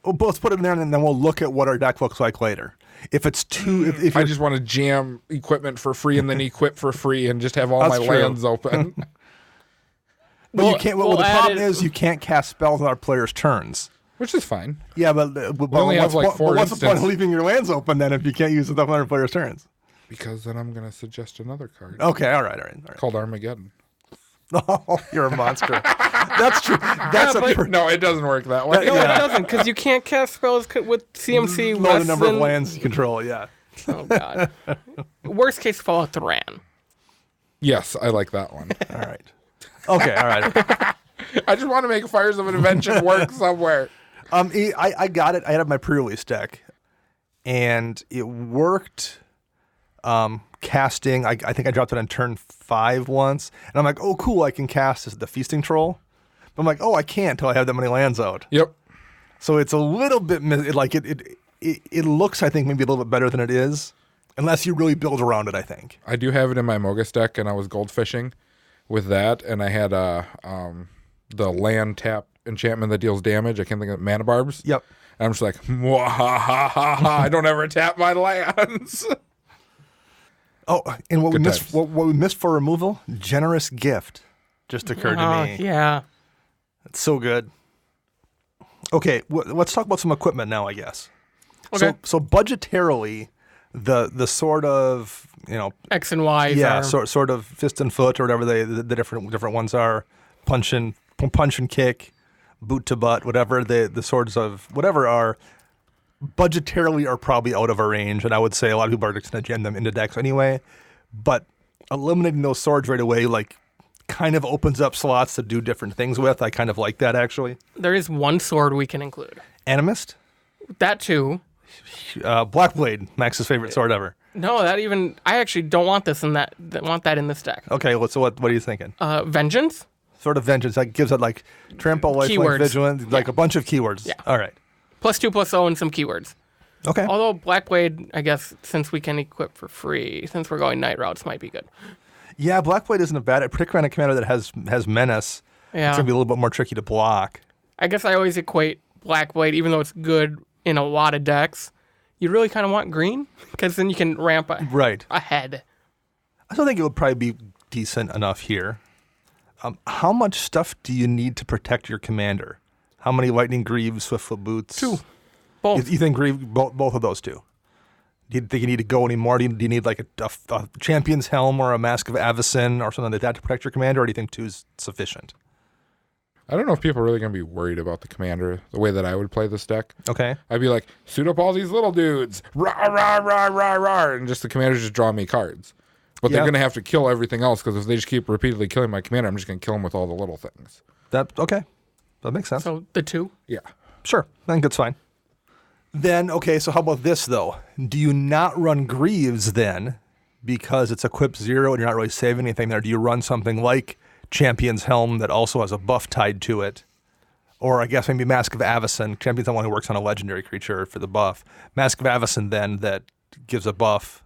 Oh, let's put it in there, and then we'll look at what our deck looks like later. If it's 2, if I you're, just want to jam equipment for free and then equip for free and just have all That's my true. lands open. but you can't. Well, we'll the add problem it- is you can't cast spells on our players' turns. Which is fine. Yeah, but only have, like, 4 what's the point of instants. leaving your lands open then if you can't use stuff on our players' turns? Because then I'm going to suggest another card Okay, all right. called Armageddon. Oh, you're a monster. That's true. That's No, it doesn't work that way. No, it doesn't, because you can't cast spells with CMC low less the number than... of lands you control. Yeah. Oh, God. Worst case, Fallout Thran. Yes, I like that one. All right. Okay. All right. I just want to make Fires of Invention work somewhere. I got it. I had my pre-release deck, and it worked. Casting. I think I dropped it on turn 5 once, and I'm like, oh, cool. I can cast the Feasting Troll. But I'm like, oh, I can't until I have that many lands out. Yep. So it's a little bit it looks, I think, maybe a little bit better than it is, unless you really build around it. I think. I do have it in my Mogus deck, and I was goldfishing with that, and I had the land tap enchantment that deals damage. I can't think of Mana Barbs. Yep. And I'm just like, "Mwahahaha, I don't ever tap my lands. Oh, and what we Good missed, times. what we missed for removal, Generous Gift, just occurred to me. Yeah. It's so good. Okay, let's talk about some equipment now, I guess. Okay. So budgetarily, the sort of, X and Y. yeah, are, sort of fist and foot or whatever the different ones are, punch and kick, boot to butt, whatever the sorts of whatever are budgetarily are probably out of our range, and I would say a lot of people are going to jam them into decks anyway. But eliminating those swords right away, like, kind of opens up slots to do different things with. I kind of like that, actually. There is one sword we can include. Animist, That too. Blackblade, Max's favorite sword ever. No, I actually don't want this in that. Want that in this deck. Okay, so what are you thinking? Vengeance. Sort of vengeance. That gives it like trample, lifelink, Keywords. vigilant, like a bunch of keywords. Yeah. All right. +2/+0 and some keywords. Okay. Although Blackblade, I guess, since we can equip for free, since we're going night routes, might be good. Yeah, Blackblade isn't a bad, particularly on a commander that has menace. Yeah. It's gonna be a little bit more tricky to block. I guess I always equate Blackblade, even though it's good in a lot of decks, you really kind of want green because then you can ramp Right. ahead. I still think it would probably be decent enough here. How much stuff do you need to protect your commander? How many Lightning Greaves, Swiftfoot Boots? 2. Both. You think both of those two? Do you think you need to go any more? Do you need like a Champion's Helm or a Mask of Avacyn or something like that to protect your commander, or do you think 2 is sufficient? I don't know if people are really going to be worried about the commander the way that I would play this deck. Okay. I'd be like, suit up all these little dudes. Rah, rah, rah, rah, rah. And just the commander's just drawing me cards. But they're going to have to kill everything else because if they just keep repeatedly killing my commander, I'm just going to kill them with all the little things. Okay. That makes sense. So the 2. Yeah. Sure. I think that's fine. Then, okay, so how about this, though? Do you not run Greaves then because it's equipped 0 and you're not really saving anything there? Do you run something like Champion's Helm that also has a buff tied to it? Or I guess maybe Mask of Avacyn. Champion's the one who works on a legendary creature for the buff. Mask of Avacyn then that gives a buff,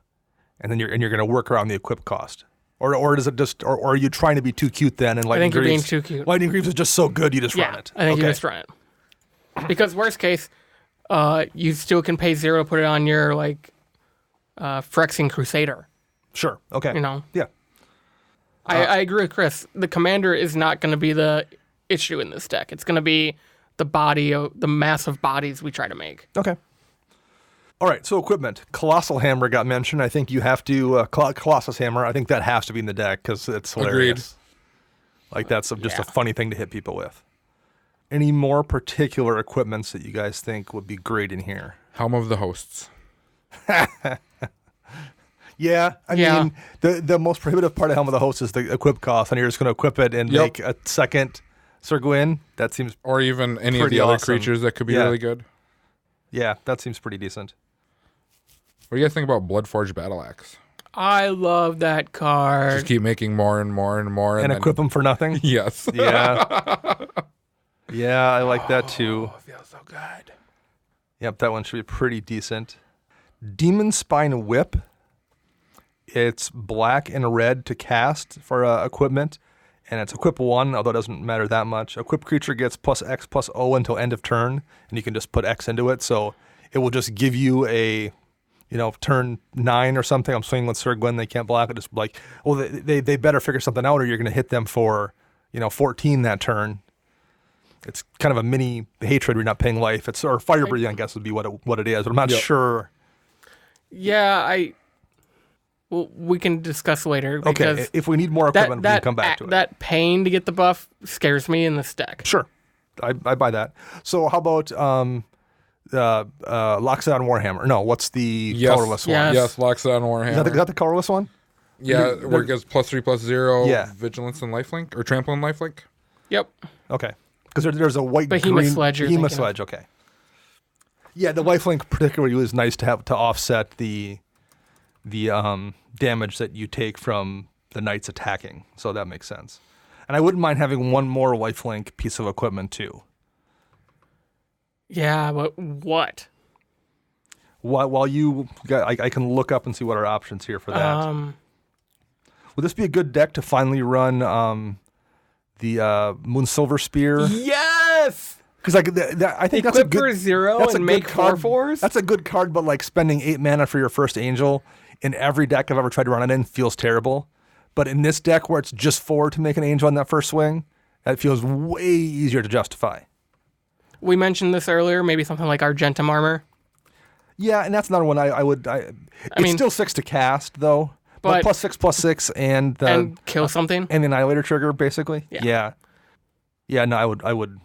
and then you're going to work around the equip cost. Or does it just, or are you trying to be too cute then? And I Lightning think you're being Greaves, too cute. Lightning Greaves is just so good you just Yeah, run it. I think you Okay. just run it. Because worst case, you still can pay 0 to put it on your Phyrexian Crusader. Sure. Okay. You know. Yeah. I agree with Chris. The commander is not going to be the issue in this deck. It's going to be the massive bodies we try to make. Okay. All right, so equipment. Colossal Hammer got mentioned. I think you have to, Colossus Hammer, I think that has to be in the deck because it's hilarious. Agreed. Like that's just a funny thing to hit people with. Any more particular equipments that you guys think would be great in here? Helm of the Hosts. Yeah, I mean, the most prohibitive part of Helm of the Host is the equip cost, and you're just going to equip it and make a second Sir Gwyn. That seems Or even any of pretty the other awesome. creatures that could be really good. Yeah, that seems pretty decent. What do you guys think about Bloodforged Battle Axe? I love that card. Just keep making more and more and more. And then, equip them for nothing? Yes. Yeah. Yeah, I like that too. Oh, feels so good. Yep, that one should be pretty decent. Demon Spine Whip. It's black and red to cast for equipment, and it's equip 1, although it doesn't matter that much. Equip creature gets plus X plus O until end of turn, and you can just put X into it, so it will just give you a, turn 9 or something. I'm swinging with Sir Gwyn, they can't block it. Just like, well, they better figure something out, or you're going to hit them for, 14 that turn. It's kind of a mini hatred where you're not paying life. Or fire breathing, I guess, would be what it is, but I'm not sure. Yeah, well, we can discuss later. Because okay, if we need more equipment, we can come back to it. That pain to get the buff scares me in this deck. Sure. I buy that. So how about Loxodon Warhammer? No, what's the colorless one? Yes, Loxodon Warhammer. Is that the colorless one? Yeah, where it gives +3/+0 Yeah. vigilance and lifelink, or trample and lifelink. Yep. Okay. Because there's a white Behemoth green Sledge you're Behemoth thinking of. Sledge, okay. Yeah, the lifelink particularly is nice to have to offset the damage that you take from the knights attacking. So that makes sense. And I wouldn't mind having one more lifelink piece of equipment too. Yeah, but what? While I can look up and see what our options here for that. Would this be a good deck to finally run the Moonsilver Spear? Yes! Because I think that's a Equip good for 0 that's and a make good card. 4/4s? That's a good card, but like spending 8 mana for your first angel in every deck I've ever tried to run it in feels terrible. But in this deck where it's just 4 to make an angel on that first swing, that feels way easier to justify. We mentioned this earlier, maybe something like Argentum Armor. Yeah, and that's another one it's still 6 to cast though. But +6/+6 and kill something. And the Annihilator trigger, basically. Yeah. Yeah, no, I would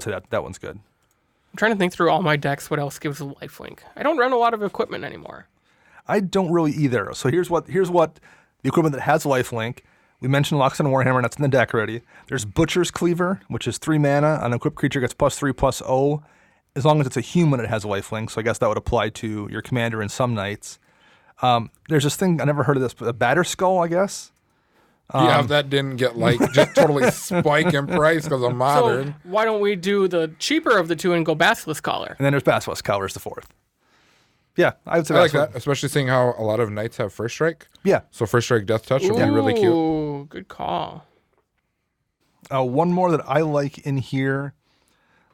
say that one's good. I'm trying to think through all my decks. What else gives a lifelink? I don't run a lot of equipment anymore. I don't really either. So here's what the equipment that has lifelink. We mentioned Loxodon Warhammer, and that's in the deck already. There's Butcher's Cleaver, which is 3 mana. An equipped creature gets +3/+0. As long as it's a human, it has a lifelink. So I guess that would apply to your commander and some knights. There's this thing, I never heard of this, but a Batter Skull, I guess. That didn't get just totally spike in price because of modern. So why don't we do the cheaper of the two and go Basilisk Collar? And then there's Basilisk Collar is the fourth. Yeah, I would say I like that's that, especially seeing how a lot of knights have first strike. Yeah. So first strike death touch would be really cute. Ooh, good call. One more that I like in here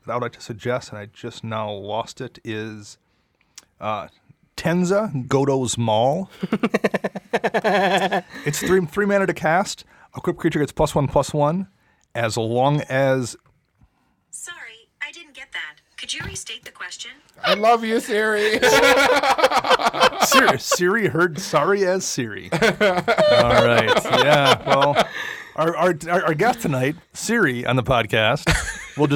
that I would like to suggest, and I just now lost it, is Tenza, Godo's Maul. It's three mana to cast. Equipped creature gets +1/+1 as long as... Sorry, I didn't get that. Could you restate the question? I love you, Siri. Siri heard sorry as Siri. All right. Yeah. Well, our guest tonight, Siri, on the podcast, we'll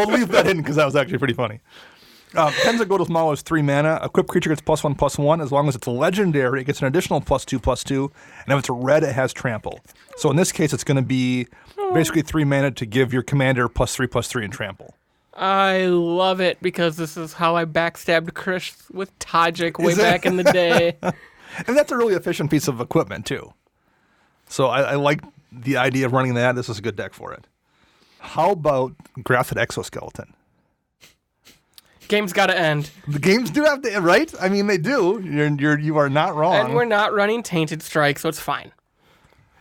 leave that in because that was actually pretty funny. Tenza Godo's Maul is 3 mana. Equipped creature gets +1/+1. As long as it's legendary, it gets an additional +2/+2. And if it's red, it has trample. So in this case, it's going to be basically 3 mana to give your commander +3/+3 in trample. I love it because this is how I backstabbed Chris with Tajik way back in the day. And that's a really efficient piece of equipment, too. So I like the idea of running that. This is a good deck for it. How about Grafted Exoskeleton? Game's got to end. The games do have to, right? I mean, they do. You are not wrong. And we're not running Tainted Strike, so it's fine.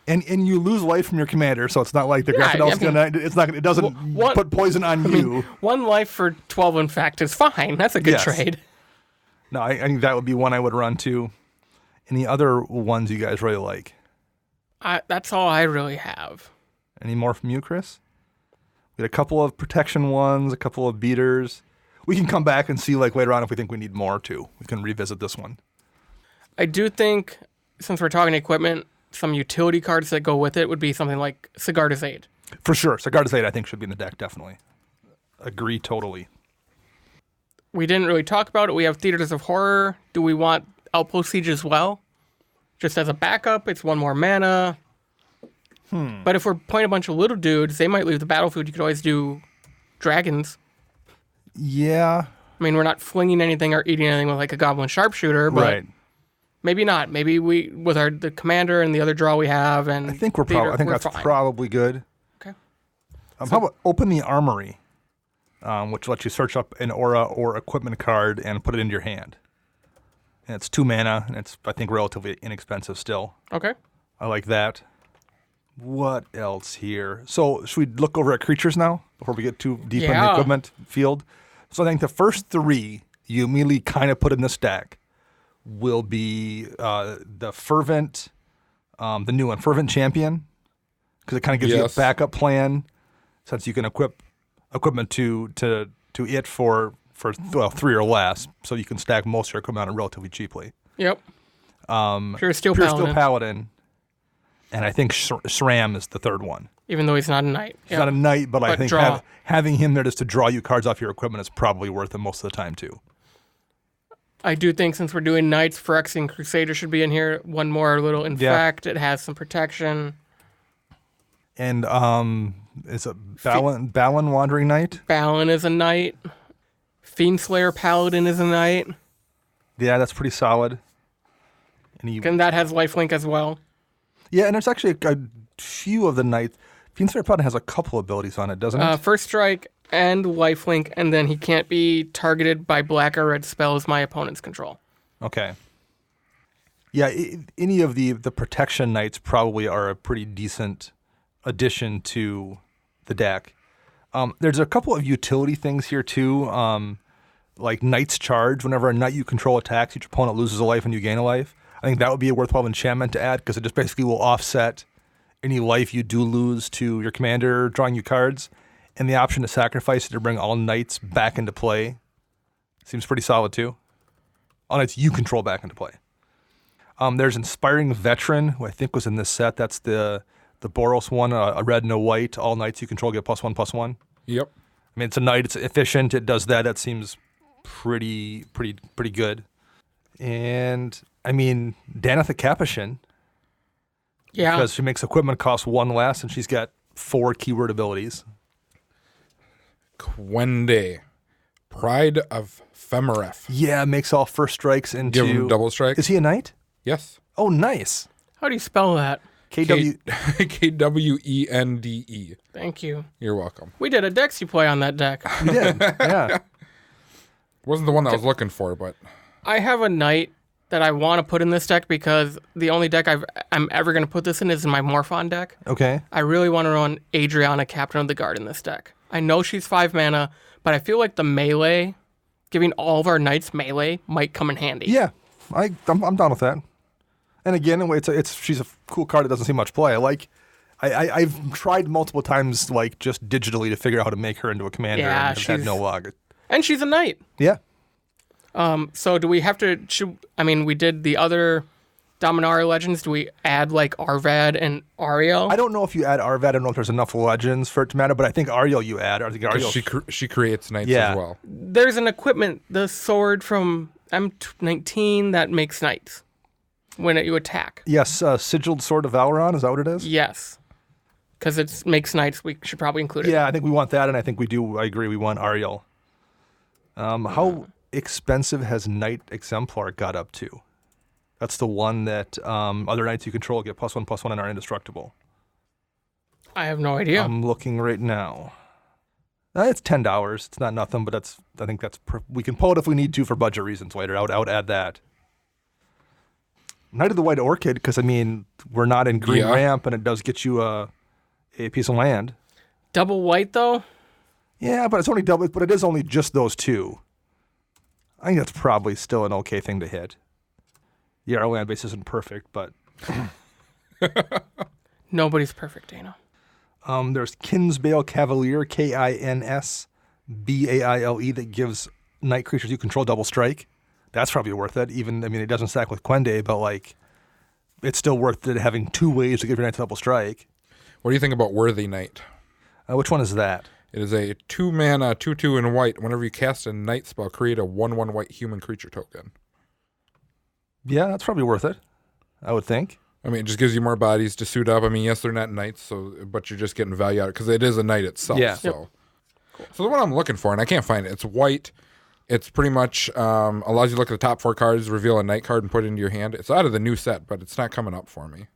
And you lose life from your commander, so it's not like the Grafted Exoskeleton. It doesn't put poison on you. 1 life for 12 in fact is fine. That's a good Yes. trade. No, I think that would be one I would run too. Any other ones you guys really like? That's all I really have. Any more from you, Chris? We had a couple of protection ones, a couple of beaters. We can come back and see later on if we think we need more too. We can revisit this one. I do think, since we're talking equipment, some utility cards that go with it would be something like Sigarda's Aid. For sure. Sigarda's Aid, I think, should be in the deck, definitely. Agree totally. We didn't really talk about it. We have Theaters of Horror. Do we want Outpost Siege as well? Just as a backup, it's 1 more mana. But if we're playing a bunch of little dudes, they might leave the battlefield. You could always do dragons. Yeah. I mean, we're not flinging anything or eating anything with like a Goblin Sharpshooter, but Right. maybe not. Maybe we, with the commander and the other draw we have, and I think that's fine. probably good. Okay. How about Open the Armory, which lets you search up an aura or equipment card and put it into your hand. And it's 2 mana, and it's, I think, relatively inexpensive still. Okay. I like that. What else here? So should we look over at creatures now before we get too deep in the equipment field? So I think the first 3 you immediately kind of put in this deck will be the Fervent, the new one, Fervent Champion, because it kind of gives you a backup plan, since you can equip equipment to it for 3 or less, so you can stack most of your equipment on it relatively cheaply. Yep. Pure Steel Paladin. And I think SRAM is the 3rd one. Even though he's not a knight. He's not a knight, but I think having him there just to draw you cards off your equipment is probably worth it most of the time, too. I do think since we're doing knights, Phyrexian Crusader should be in here. 1 more little infect. It has some protection. And it's a Balin Wandering Knight. Balin is a knight. Fiendslayer Paladin is a knight. Yeah, that's pretty solid. And that has lifelink as well. Yeah, and there's actually a few of the knights. Fiendslayer Paladin has a couple abilities on it, doesn't it? First strike and lifelink, and then he can't be targeted by black or red spells my opponent's control. Okay. Yeah, any of the protection knights probably are a pretty decent addition to the deck. There's a couple of utility things here too, like Knight's Charge. Whenever a knight you control attacks, each opponent loses a life and you gain a life. I think that would be a worthwhile enchantment to add because it just basically will offset any life you do lose to your commander drawing you cards. And the option to sacrifice it to bring all knights back into play seems pretty solid too. All knights you control back into play. There's Inspiring Veteran, who I think was in this set. That's the Boros one, a red and a white. All knights you control get +1/+1. Yep. I mean, it's a knight. It's efficient. It does that. That seems pretty good. And I mean, Daneth the Capuchin. Yeah. Because she makes equipment cost 1 less, and she's got 4 keyword abilities. Quende, Pride of Femeref. Yeah, makes all first strikes into... Give him double strike. Is he a knight? Yes. Oh, nice. How do you spell that? Kwende. Thank you. You're welcome. We did a Dexy play on that deck. We did, yeah. Wasn't the one I was looking for, but... I have a knight that I want to put in this deck because the only deck I'm ever going to put this in is in my Morphon deck. Okay. I really want to run Adriana, Captain of the Guard, in this deck. I know she's 5 mana, but I feel like the melee, giving all of our knights melee, might come in handy. Yeah, I'm down with that. And again, she's a cool card that doesn't see much play. I've tried multiple times, like just digitally, to figure out how to make her into a commander, Yeah, and have had no luck. And she's a knight. Yeah. So do we have to? We did the other Dominaria legends. Do we add like Arvad and Ariel? I don't know if you add Arvad. I don't know if there's enough legends for it to matter, but I think Ariel you add. I think 'Cause Ariel. she creates knights Yeah. as well. There's an equipment, the sword from M19 that makes knights when you attack. Yes, Sigiled Sword of Valoron. Is that what it is? Yes, because it makes knights. We should probably include it. Yeah, I think we want that, and I think we do. I agree. We want Ariel. How expensive has Knight Exemplar got up to? That's the one that other knights you control get +1/+1 and are indestructible. I have no idea. I'm looking right now. It's $10. It's not nothing, but I think we can pull it if we need to for budget reasons later. I would add that. Knight of the White Orchid, because we're not in green ramp, and it does get you a piece of land. Double white though. Yeah, but it's only double. But it is only just those two. I think that's probably still an okay thing to hit. Yeah, our land base isn't perfect, but Nobody's perfect, Dana. there's Kinsbale Cavalier, Kinsbaile, that gives night creatures you control double strike. That's probably worth it. Even it doesn't stack with Quende, but it's still worth it having 2 ways to give your knight double strike. What do you think about Worthy Knight? Which one is that? It is a 2-mana, 2/2 in white. Whenever you cast a night spell, create a 1/1 white human creature token. Yeah, that's probably worth it, I would think. It just gives you more bodies to suit up. Yes, they're not knights, but you're just getting value out of it because it is a knight itself. Yeah. So the one I'm looking for, and I can't find it, it's white. It's pretty much allows you to look at the top 4 cards, reveal a knight card, and put it into your hand. It's out of the new set, but it's not coming up for me.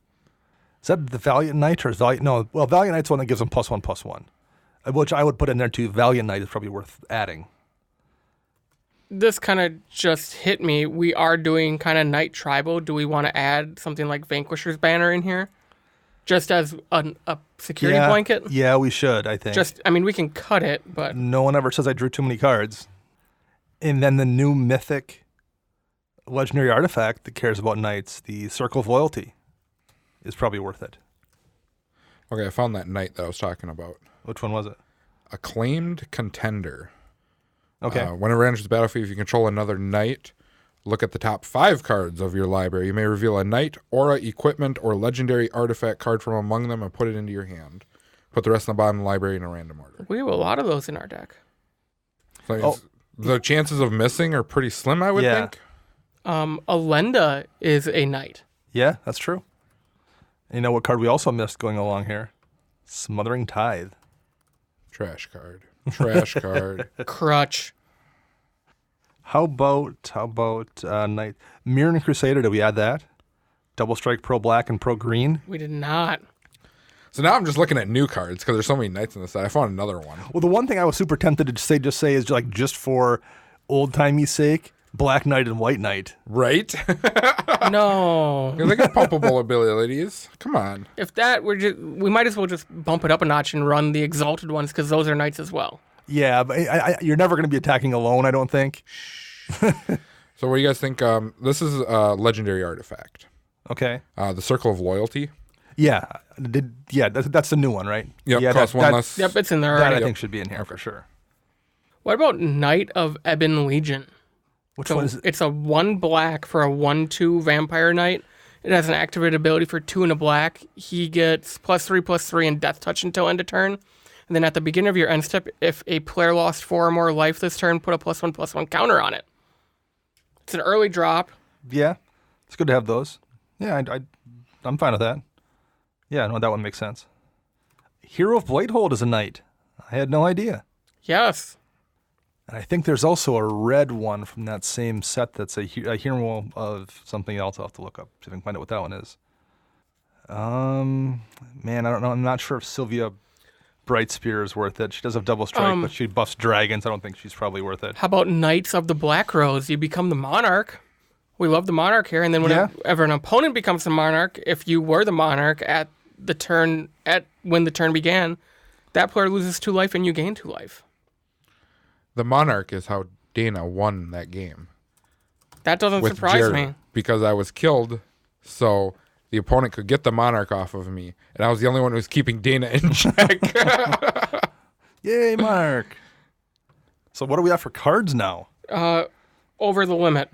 Is that the Valiant Knight or is Valiant? No, well, Valiant Knight's one that gives them +1/+1, which I would put in there too. Valiant Knight is probably worth adding. This kind of just hit me. We are doing kind of Knight Tribal. Do we want to add something like Vanquisher's Banner in here? Just as a security blanket? Yeah, we should, I think. We can cut it, but No one ever says I drew too many cards. And then the new mythic legendary artifact that cares about knights, the Circle of Loyalty, is probably worth it. Okay, I found that knight that I was talking about. Which one was it? Acclaimed Contender. Okay. Whenever it enters the battlefield, if you control another knight, look at the top 5 cards of your library. You may reveal a knight, aura, equipment, or legendary artifact card from among them and put it into your hand. Put the rest in the bottom of the library in a random order. we have a lot of those in our deck. So the chances of missing are pretty slim, I would think. Alenda is a knight. Yeah, that's true. And you know what card we also missed going along here? Smothering Tithe. Trash card. Trash card. Crutch. How about Knight Mirren Crusader? Did we add that? Double strike pro black and pro green. We did not. So now I'm just looking at new cards because there's so many knights in this set. I found another one. Well, the one thing I was super tempted to say is just for old timey sake, Black Knight and White Knight. Right? No. They got pumpable abilities. Come on. If that were we might as well just bump it up a notch and run the exalted ones because those are knights as well. Yeah, but you're never going to be attacking alone, I don't think. So what do you guys think? This is a legendary artifact. Okay. The Circle of Loyalty. Yeah. That's the new one, right? Yep, Yeah, costs one less. Yep, it's in there That already. I think should be in here for sure. What about Knight of Ebon Legion? Which one is it? It's a 1 black for a 1/2 vampire knight. It has an activated ability for 2 and a black. He gets +3/+3 and death touch until end of turn. And then at the beginning of your end step, if a player lost 4 or more life this turn, put a +1/+1 counter on it. It's an early drop. Yeah. It's good to have those. Yeah, I'm fine with that. Yeah, no, that one makes sense. Hero of Bladehold is a knight. I had no idea. Yes. And I think there's also a red one from that same set that's a hero of something else. I'll have to look up, see if I can find out what that one is. Man, I don't know. I'm not sure if Sylvia Bright Spear is worth it. She does have double strike, but she buffs dragons. I don't think she's probably worth it. How about Knights of the Black Rose? You become the Monarch. We love the Monarch here. And then whenever an opponent becomes the Monarch, if you were the Monarch at the turn, when the turn began, that player loses 2 life and you gain 2 life. The Monarch is how Dana won that game. That doesn't with surprise Jared, me. because I was killed, so the opponent could get the Monarch off of me, and I was the only one who was keeping Dana in check. Yay, Monarch. So what do we have for cards now? Over the limit.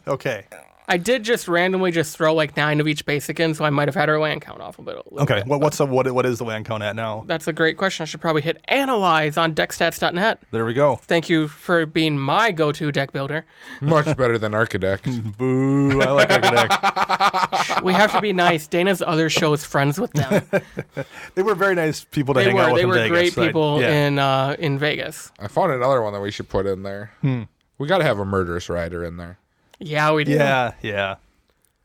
Okay. I did just randomly throw like 9 of each basic in, so I might have had our land count off a bit. Okay. What is the land count at now? That's a great question. I should probably hit analyze on deckstats.net. There we go. Thank you for being my go-to deck builder. Much better than Architect. Boo! I like Architect. We have to be nice. Dana's other show is friends with them. They were very nice people to hang out with They in were Vegas. great people Yeah. in Vegas. I found another one that we should put in there. We got to have a Murderous Rider in there. Yeah, we do. Yeah.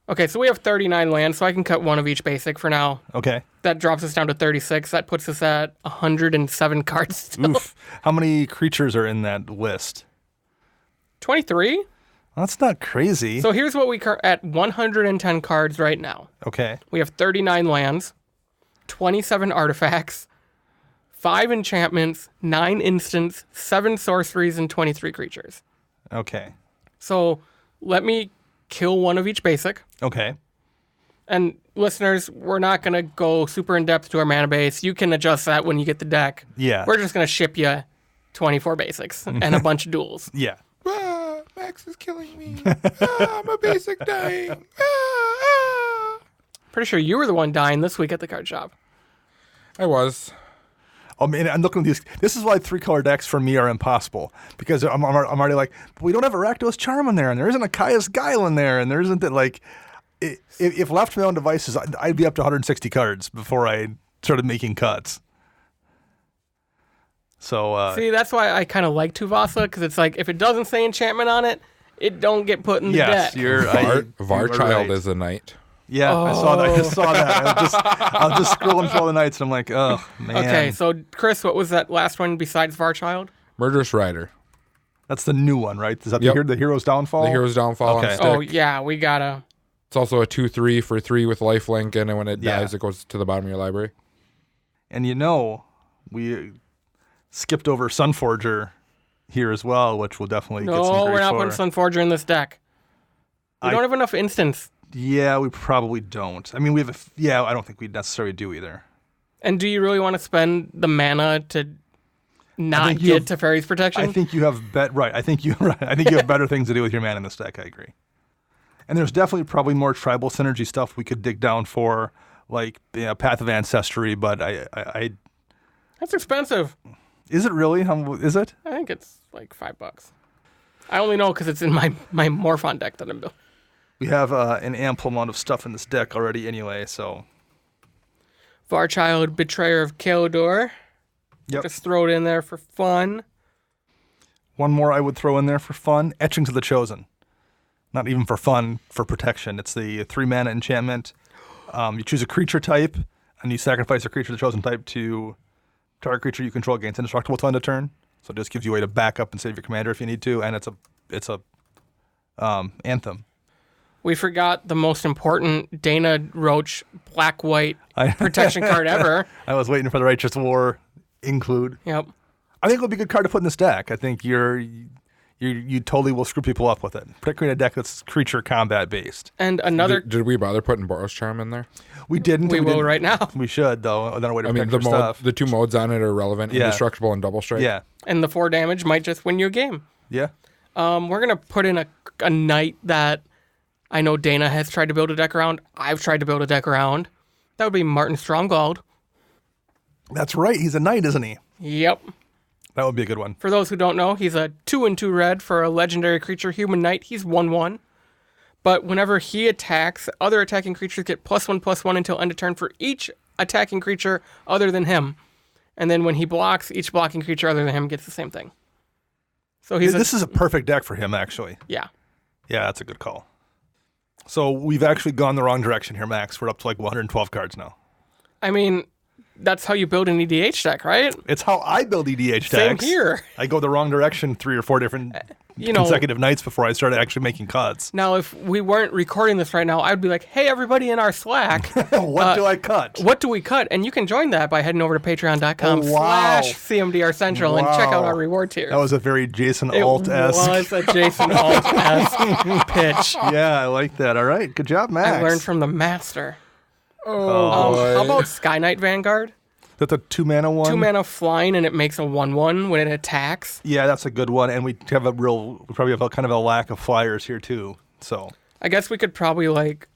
Okay, so we have 39 lands, so I can cut 1 of each basic for now. Okay. That drops us down to 36. That puts us at 107 cards still. Oof. How many creatures are in that list? 23? That's not crazy. So here's what we at 110 cards right now. Okay. We have 39 lands, 27 artifacts, 5 enchantments, 9 instants, 7 sorceries, and 23 creatures. Okay. So let me kill 1 of each basic. Okay. And listeners, we're not going to go super in depth to our mana base. You can adjust that when you get the deck. Yeah. We're just going to ship you 24 basics and a bunch of duels. Yeah. Max is killing me. I'm a basic dying. Pretty sure you were the one dying this week at the card shop. I was. Oh man, I'm looking at these. This is why 3-color decks for me are impossible because I'm already like, we don't have a Rakdos Charm in there, and there isn't a Kaya's Guile in there, and there isn't that like, if left to my own devices, I'd be up to 160 cards before I started making cuts. So See, that's why I kind of like Tuvasa, because it's like, if it doesn't say enchantment on it, it don't get put in the deck. Var Child right. is a knight. Yeah, I saw that. I just saw that. I was just scrolling through all the nights, and I'm like, oh man. Okay, so Chris, what was that last one besides Varchild? Murderous Rider. That's the new one, right? Is that Yep. the Hero's Downfall? The Hero's Downfall on Okay. stick. Oh yeah, we gotta. It's also a 2/3 for 3 with lifelink, and when it Yeah. dies, it goes to the bottom of your library. And we skipped over Sunforger here as well, which will definitely get some No, grief we're not for. putting Sunforger in this deck. We don't have enough instants. Yeah, we probably don't. I mean, we have I don't think we necessarily do either. And do you really want to spend the mana to not think you get have- Teferi's protection? I think you have I think you have better things to do with your mana in this deck. I agree. And there's definitely probably more tribal synergy stuff we could dig down for, like Path of Ancestry. But I That's expensive. is it really? How is it? I think it's like $5. I only know because it's in my Morphon deck that I'm building. We have an ample amount of stuff in this deck already anyway. So Varchild, Betrayer of Kalador. yep. Just throw it in there for fun. One more I would throw in there for fun: Etchings of the Chosen. Not even for fun, for protection. It's the 3-mana enchantment. You choose a creature type, and you sacrifice a creature of the chosen type to target creature you control gains indestructible till end of turn. So it just gives you a way to back up and save your commander if you need to, and it's a anthem. We forgot the most important Dana Roach black-white protection card ever. I was waiting for the Righteous War include. Yep. I think it'll be a good card to put in this deck. I think you totally will screw people up with it, particularly in a deck that's creature combat based. And another... Did we bother putting Boros Charm in there? We didn't. We will didn't. right now. We should though. Another way to I mean, protect your stuff. the 2 modes on it are relevant: Yeah. indestructible and double strike. Yeah. And the 4 damage might just win you a game. Yeah. We're going to put in a knight that I know Dana has tried to build a deck around. I've tried to build a deck around. That would be Martin Stromgold. That's right. He's a knight, isn't he? Yep. That would be a good one. For those who don't know, he's a 2/2 red for a legendary creature, human knight. He's 1/1. But whenever he attacks, other attacking creatures get +1/+1 until end of turn for each attacking creature other than him. And then when he blocks, each blocking creature other than him gets the same thing. So This is a perfect deck for him, actually. Yeah. Yeah, that's a good call. So we've actually gone the wrong direction here, Max. We're up to like 112 cards now. I mean, that's how you build an EDH deck, right? It's how I build EDH Same decks. here. I go the wrong direction 3 or 4 different You know, consecutive nights before I started actually making cuts. now if we weren't recording this right now, I'd be like, hey, everybody in our Slack, What do I cut? what do we cut? And you can join that by heading over to patreon.com/CMDR Central and check out our reward tiers. That was a very Jason It Alt-esque. was a Jason Alt-esque pitch. Yeah, I like that. All right. Good job, Max. I learned from the master. boy. How about Sky Knight Vanguard? That's a 2-mana one? 2 mana flying, and it makes a 1/1 when it attacks. Yeah, that's a good one. And we probably have a kind of a lack of flyers here, too. So I guess we could probably, like...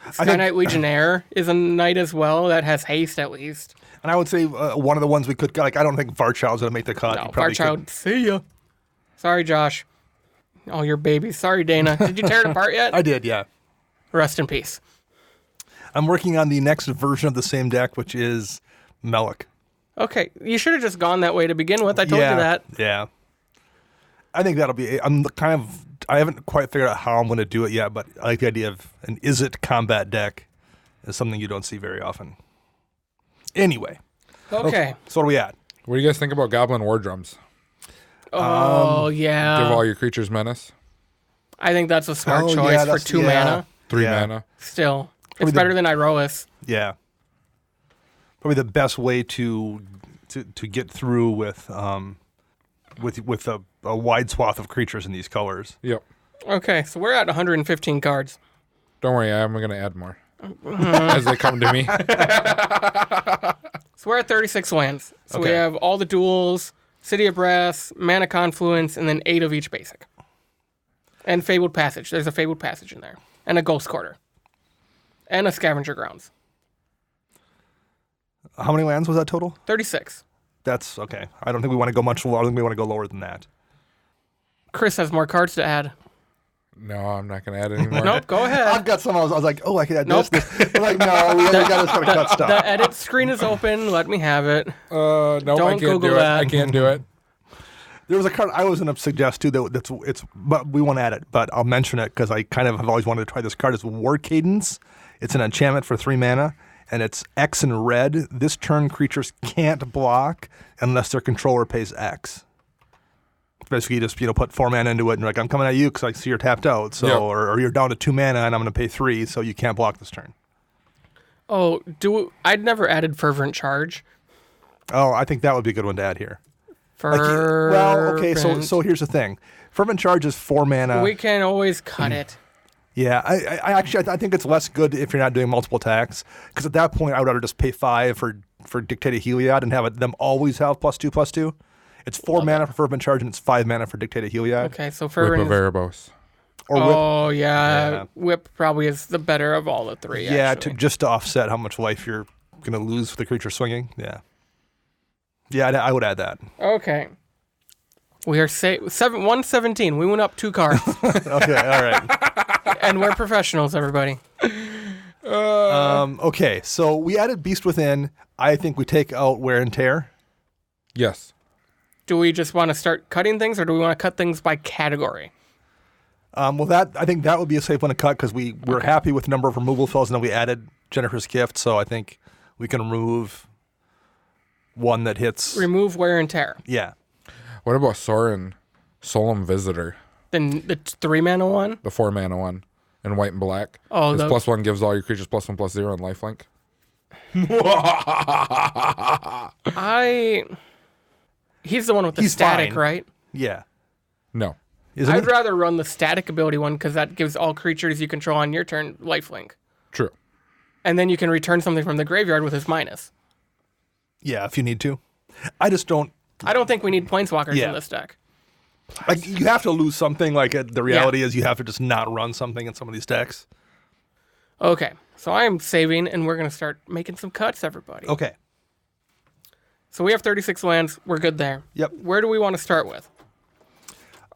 I Sky think- Knight Legionnaire is a knight as well that has haste, at least. And I would say one of the ones we could, like, I don't think Varchild's going to make the cut. No, You probably Varchild, see ya. Sorry, Josh. Oh, your baby. Sorry, Dana. Did you tear it apart yet? I did, yeah. Rest in peace. I'm working on the next version of the same deck, which is Melik. Okay, you should have just gone that way to begin with. I told you that. Yeah. I think that'll be. I haven't quite figured out how I'm going to do it yet, but I like the idea of an Is It combat deck is something you don't see very often. Anyway. Okay. So what are we at? What do you guys think about Goblin War Drums? Oh, yeah. Give all your creatures menace. I think that's a smart Oh, choice yeah, for that's- 2 yeah. mana. 3 Yeah. mana. Still. Probably It's better than Iroas. Yeah. Probably the best way to get through with a wide swath of creatures in these colors. Yep. Okay, so we're at 115 cards. Don't worry, I'm going to add more as they come to me. So we're at 36 lands. So we Okay. have all the duels, City of Brass, Mana Confluence, and then 8 of each basic. And Fabled Passage. There's a Fabled Passage in there. And a Ghost Quarter. And a Scavenger Grounds. How many lands was that total? 36. That's okay. I don't think we want to go much lower. I think we want to go lower than that. Chris has more cards to add. No, I'm not going to add any more. Nope, go ahead. I've got some. I was like, oh, I could add Nope. this. I'm like, no, we got to start cut stuff. The edit screen is open. Let me have it. No, I Don't can't Google do that. it. I can't do it. There was a card I was going to suggest too but we won't add it. But I'll mention it because I kind of have always wanted to try this card. It's War Cadence. It's an enchantment for 3 mana, and it's X in red. This turn, creatures can't block unless their controller pays X. Basically, you just put 4 mana into it, and you're like, I'm coming at you because I see you're tapped out. So, Yep. or you're down to 2 mana, and I'm going to pay 3, so you can't block this turn. Oh, I'd never added Fervent Charge. Oh, I think that would be a good one to add here. Fervent. Well, okay, so here's the thing. Fervent Charge is 4 mana. We can always cut it. Yeah, I actually think it's less good if you're not doing multiple attacks, because at that point I would rather just pay 5 for Dictated Heliod and have them always have +2/+2. It's 4 mana for Fervent Charge and it's 5 mana for Dictated Heliod. Okay, so Whip Fervent. of Erebos. Or Whip. Oh, yeah. Yeah. Whip probably is the better of all the 3. Yeah, actually. just to offset how much life you're going to lose with the creature swinging. Yeah. Yeah, I would add that. Okay. We are 117. We went up 2 cards. Okay, all right. And we're professionals, everybody. Okay, so we added Beast Within. I think we take out Wear and Tear. Yes. Do we just want to start cutting things, or do we want to cut things by category? Well, I think that would be a safe one to cut because we're happy with the number of removal spells, and then we added Jennifer's Gift, so I think we can remove one that hits. Remove Wear and Tear. Yeah. What about Sorin, Solemn Visitor, Then the 3 mana one. the 4 mana one, in white and black? Oh, This the- +1 gives all your creatures +1/+0 and lifelink. He's the one with the He's static, fine. right? Yeah. No. Isn't I'd it? rather run the static ability one because that gives all creatures you control on your turn lifelink. True. And then you can return something from the graveyard with his minus. Yeah, if you need to. I just don't. I don't think we need planeswalkers Yeah. in this deck. Like, you have to lose something. Like, the reality is you have to just not run something in some of these decks. Okay, so I'm saving, and we're going to start making some cuts, everybody. Okay. So we have 36 lands. We're good there. Yep. Where do we want to start with?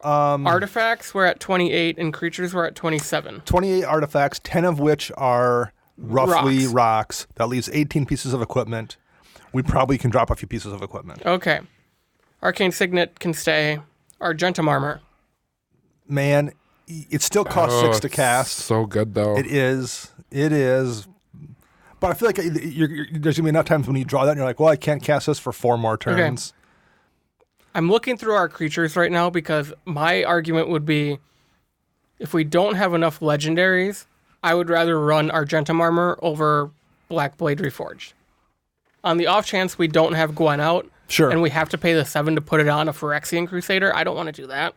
Artifacts, we're at 28, and creatures, we're at 27. 28 artifacts, 10 of which are roughly Rocks. rocks. That leaves 18 pieces of equipment. We probably can drop a few pieces of equipment. Okay. Arcane Signet can stay. Argentum Armor. Man, it still costs 6 to it's cast. So good, though. It is. But I feel like there's gonna be enough times when you draw that and you're like, well, I can't cast this for 4 more turns. I'm looking through our creatures right now because my argument would be, if we don't have enough legendaries, I would rather run Argentum Armor over Blackblade Reforged. On the off chance we don't have Gwyn out, Sure. and we have to pay the 7 to put it on a Phyrexian Crusader, I don't want to do that.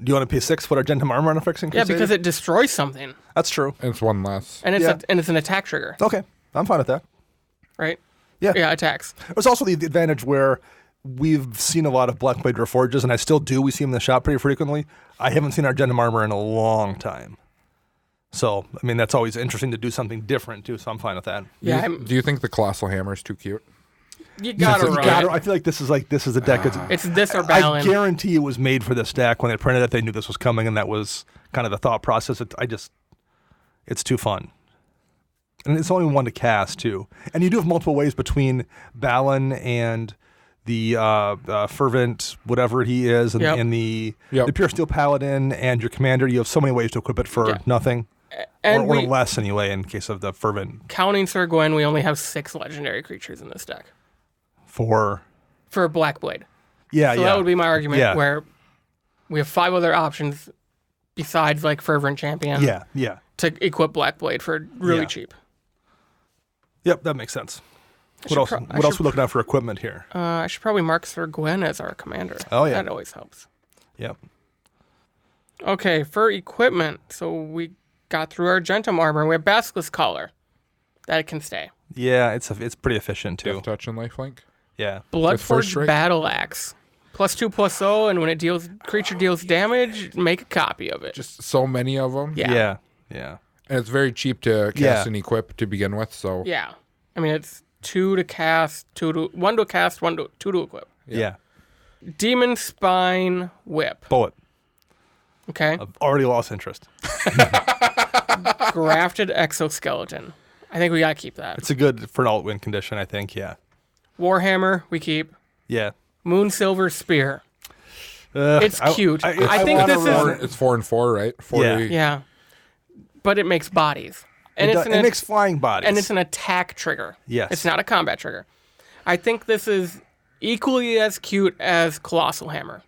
Do you want to pay 6 for Argentum Armor on a Phyrexian Crusader? Yeah, because it destroys something, That's true. And it's one less. and it's Yeah. and it's an attack trigger, Okay, I'm fine with that. right? Yeah. Yeah, attacks. There's also the advantage where we've seen a lot of Blackblade Reforges, and I still do. We see them in the shop pretty frequently. I haven't seen Argentum Armor in a long time. So, I mean, that's always interesting to do something different, too, so I'm fine with that. Yeah, Do you think the Colossal Hammer is too cute? you gotta You run gotta- it. I feel like this is a deck. It's this or I Balin. guarantee it was made for this deck. When they printed it, they knew this was coming, and that was kind of the thought process. It's too fun. And it's only one to cast, too. And you do have multiple ways between Balin and the Fervent, whatever he is, and, Yep. and the Yep. Pure Steel Paladin and your Commander. You have so many ways to equip it for Yeah. nothing. And or we, less, anyway, in case of the Fervent. counting Sir Gwyn, we only have 6 legendary creatures in this deck For, for Blackblade. yeah, So yeah. that would be my argument, Yeah. where we have 5 other options besides like Fervent Champion Yeah, yeah. to equip Blackblade for really Yeah. cheap. Yep, that makes sense. What should else? pro- I What else should we looking at for equipment here? I should probably mark Sir Gwyn as our commander. Oh, yeah. That always helps. Yep. Okay, for equipment, so we got through Argentum Armor. We have Basilisk Collar. That can stay. Yeah, it's pretty efficient too. Death Touch and Lifelink? Yeah. With first Bloodforged strike? Battle Axe. +2/+0, and when creature deals damage, make a copy of it. Just so many of them. Yeah. Yeah. Yeah. And it's very cheap to cast Yeah. and equip to begin with. So Yeah. I mean, it's 2 to cast, 1 to cast, 2 to equip. Yeah. Demon Spine Whip. Bullet. Okay. I've already lost interest. Grafted Exoskeleton. I think we got to keep that. It's a good for an alt win condition, I think. Yeah. Warhammer, we keep. Yeah. Moon Silver Spear. It's cute. I think wanna this run- is. it's 4 and 4, right? 40. Yeah. But it makes bodies. And It makes flying bodies. and it's an attack trigger. Yes. It's not a combat trigger. I think this is equally as cute as Colossal Hammer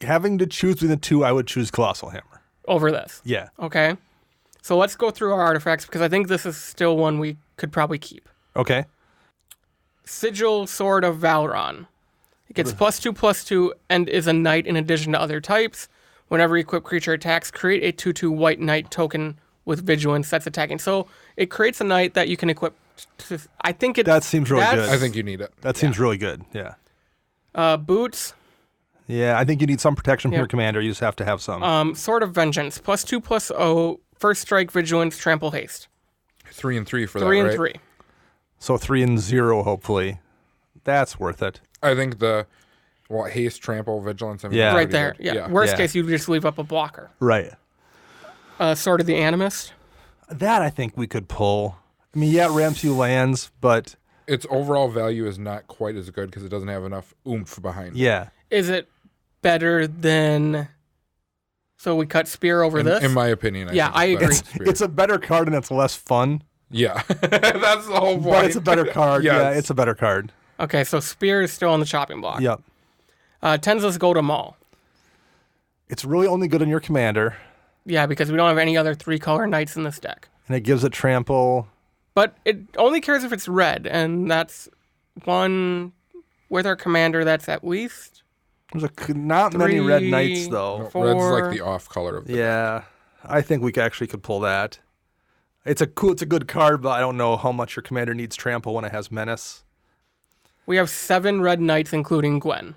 Having to choose between the two, I would choose Colossal Hammer. over this. Yeah. Okay? So let's go through our artifacts because I think this is still one we could probably keep. Okay. Sigil Sword of Valron. It gets +2/+2 and is a knight in addition to other types. Whenever equipped creature attacks, create a 2/2 white knight token with vigilance that's attacking. So it creates a knight that you can equip. I think it. That seems really good. I think you need it. That seems really good. Yeah. Boots. Yeah, I think you need some protection from Yeah. your commander. You just have to have some. Sword of Vengeance. +2/+0. First strike, vigilance, trample, haste. 3 and 3 for 3 that, and right? 3. So 3 and 0, hopefully. That's worth it. I think haste, trample, vigilance. I mean, Yeah. that's Right pretty there. good. Yeah. Worst Yeah. case, you just leave up a blocker. Right. Sword of the Animist. That I think we could pull. I mean, yeah, it ramps you lands, but Its overall value is not quite as good because it doesn't have enough oomph behind it. yeah. Is it better than? So we cut Spear over this. In my opinion, Yeah, I think it's better agree. than Spear. It's a better card and it's less fun, Yeah, that's the whole point. but it's a better card. Yes. Yeah, it's a better card. Okay, so Spear is still on the chopping block. Yep. Tenza's Golden Maul. It's really only good on your commander, Yeah, because we don't have any other 3-color knights in this deck. and it gives it trample. But it only cares if it's red, and that's one with our commander that's at least There's not many red knights, 3, though. Red's 4. like the off color of the Yeah, I think we actually could pull that. It's a good card, but I don't know how much your commander needs trample when it has menace. We have 7 red knights, including Gwen.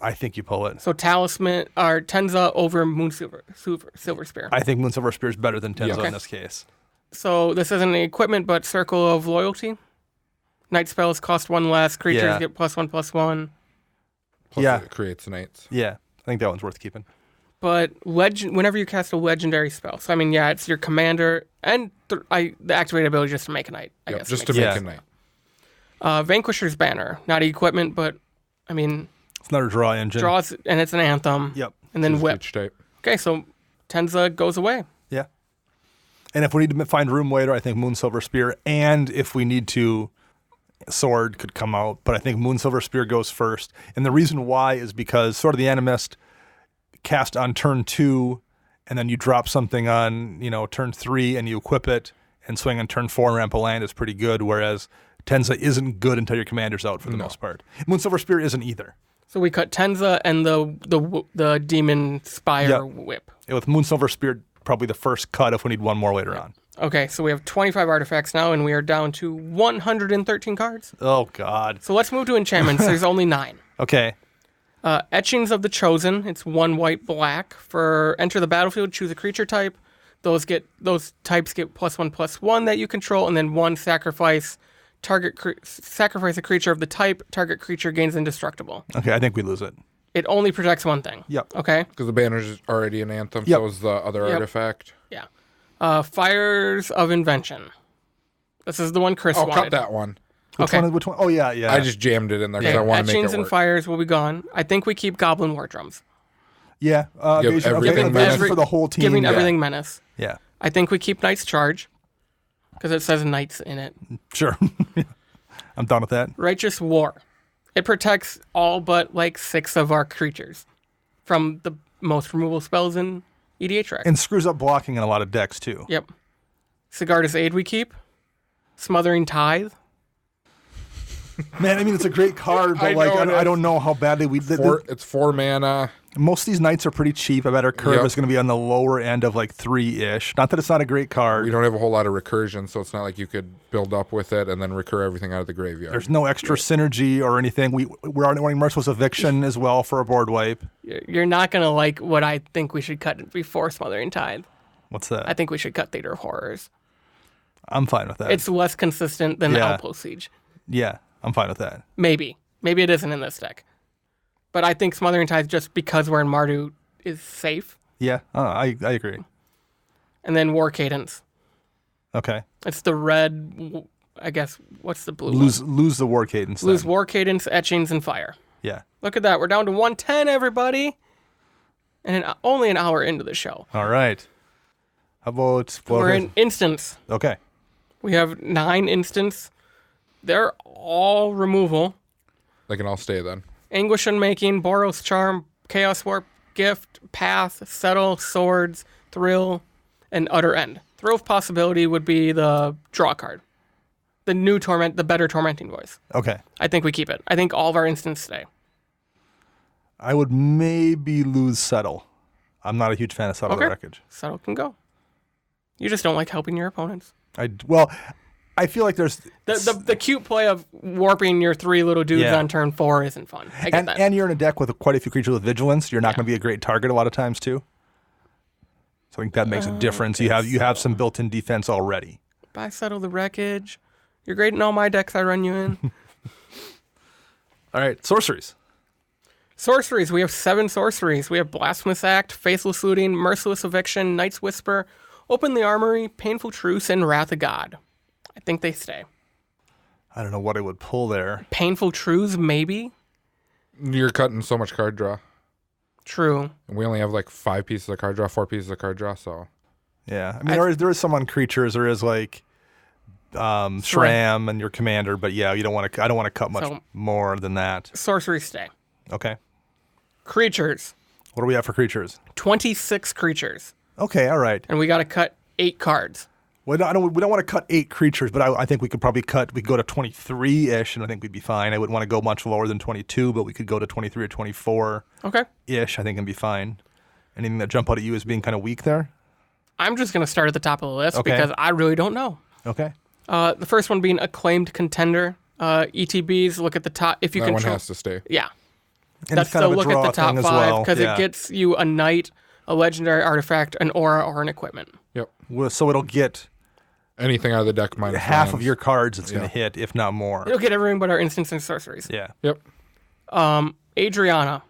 I think you pull it. So Talisman, or Tenza over Moon Silver Spear. I think Moon Silver Spear is better than Tenzo Yeah. Okay. in this case. So this isn't equipment, but Circle of Loyalty. Night spells cost 1 less. Creatures Yeah. get +1/+1. plus Yeah. it creates knights. Yeah, I think that one's worth keeping. But whenever you cast a legendary spell, so I mean, yeah, it's your commander and the activated ability just to make a knight. I Yep, guess just to makes make Yeah. a knight. sense. Vanquisher's Banner, not equipment, but I mean, It's another draw engine. draws and it's an anthem. Yep. And then Choose whip. each type. Okay, so Tenza goes away. Yeah. And if we need to find room later, I think Moonsilver Spear. And if we need to, Sword could come out. But I think Moonsilver Spear goes first. And the reason why is because Sword of the Animist cast on turn 2, and then you drop something on, turn 3, and you equip it, and swing on turn 4 and ramp a land is pretty good, whereas Tenza isn't good until your commander's out for the most part. Moonsilver Spear isn't either. So we cut Tenza and the Demon Spire Whip. With Moonsilver Spear, probably the first cut if we need one more later on. Okay, so we have 25 artifacts now, and we are down to 113 cards. Oh, God. So let's move to enchantments. There's only 9. Okay. Etchings of the Chosen. It's 1 white, black. For enter the battlefield, choose a creature type. Those types get +1/+1 that you control, and then 1 sacrifice. Sacrifice a creature of the type. Target creature gains indestructible. Okay, I think we lose it. It only protects one thing. Yep. Okay. Because the banner's already an anthem, so is the other artifact. Yeah. Fires of Invention. This is the one Chris wanted. Cut that one. Which one? Oh, yeah. I just jammed it in there because I want to make it Etchings work. and Fires will be gone. I think we keep Goblin War Drums. Yeah. Give everything menace. for the whole team. Giving everything menace. Yeah. I think we keep Knight's Charge because it says Knights in it. Sure. I'm done with that. Righteous War. It protects all but 6 of our creatures from the most removal spells in EDH. And screws up blocking in a lot of decks, too. Yep. Sigarda's Aid we keep. Smothering Tithe. Man, I mean, it's a great card, but I don't know how badly we did. It's 4 mana. Most of these Knights are pretty cheap. I bet our curve is going to be on the lower end of 3-ish. Not that it's not a great card. We don't have a whole lot of recursion, so it's not like you could build up with it and then recur everything out of the graveyard. There's no extra synergy or anything. We're already running Merciless Eviction as well for a board wipe. You're not going to like what I think we should cut before Smothering Tithe. What's that? I think we should cut Theater of Horrors. I'm fine with that. It's less consistent than the Outpost Siege. Yeah, I'm fine with that. Maybe it isn't in this deck. But I think Smothering Tithe, just because we're in Mardu, is safe. Yeah, I agree. And then War Cadence. Okay. It's the red, I guess, what's the blue Lose the War Cadence. Lose then. War Cadence, Etchings, and Fire. Yeah. Look at that. We're down to 110, everybody. And only an hour into the show. All right. How about... We're in Instants. Okay. We have 9 Instants. They're all removal. They can all stay then. Anguish Unmaking, Boros Charm, Chaos Warp, Gift, Path, Settle, Swords, Thrill, and Utter End. Thrill of Possibility would be the draw card. The new Torment, the better Tormenting Voice. Okay. I think we keep it. I think all of our instants stay. I would maybe lose Settle. I'm not a huge fan of Settle Wreckage. Settle can go. You just don't like helping your opponents. I feel like there's... The cute play of warping your 3 little dudes on turn 4 isn't fun. I get that. And you're in a deck with quite a few creatures with Vigilance. You're not going to be a great target a lot of times, too. So I think that makes a difference. You have some built-in defense already. Buy Settle the Wreckage. You're great in all my decks I run you in. All right, sorceries. Sorceries. We have 7 sorceries. We have Blasphemous Act, Faithless Looting, Merciless Eviction, Night's Whisper, Open the Armory, Painful Truce, and Wrath of God. I think they stay. I don't know what I would pull there. Painful Truths, maybe? You're cutting so much card draw. True. And we only have 5 pieces of card draw, 4 pieces of card draw, so... Yeah. I mean, there is some on creatures. There is Shram and your commander, but yeah, you don't want to. I don't want to cut much more than that. Sorceries stay. Okay. Creatures. What do we have for creatures? 26 creatures. Okay, all right. And we got to cut 8 cards. Well, we don't want to cut 8 creatures, but I think we could probably we could go to 23-ish, and I think we'd be fine. I wouldn't want to go much lower than 22, but we could go to 23 or 24. Okay-ish, I think, and be fine. Anything that jump out at you as being kind of weak there? I'm just going to start at the top of the list because I really don't know. Okay. The first one being Acclaimed Contender. ETBs, look at the top. If you that control, one has to stay. Yeah. And that's the look at the top 5 because it gets you a knight, a legendary artifact, an aura, or an equipment. Yep. Well, so it'll get anything out of the deck minus half lands. of your cards it's going to hit, if not more. It'll get everything but our instants and sorceries. Yeah. Yep. Adriana.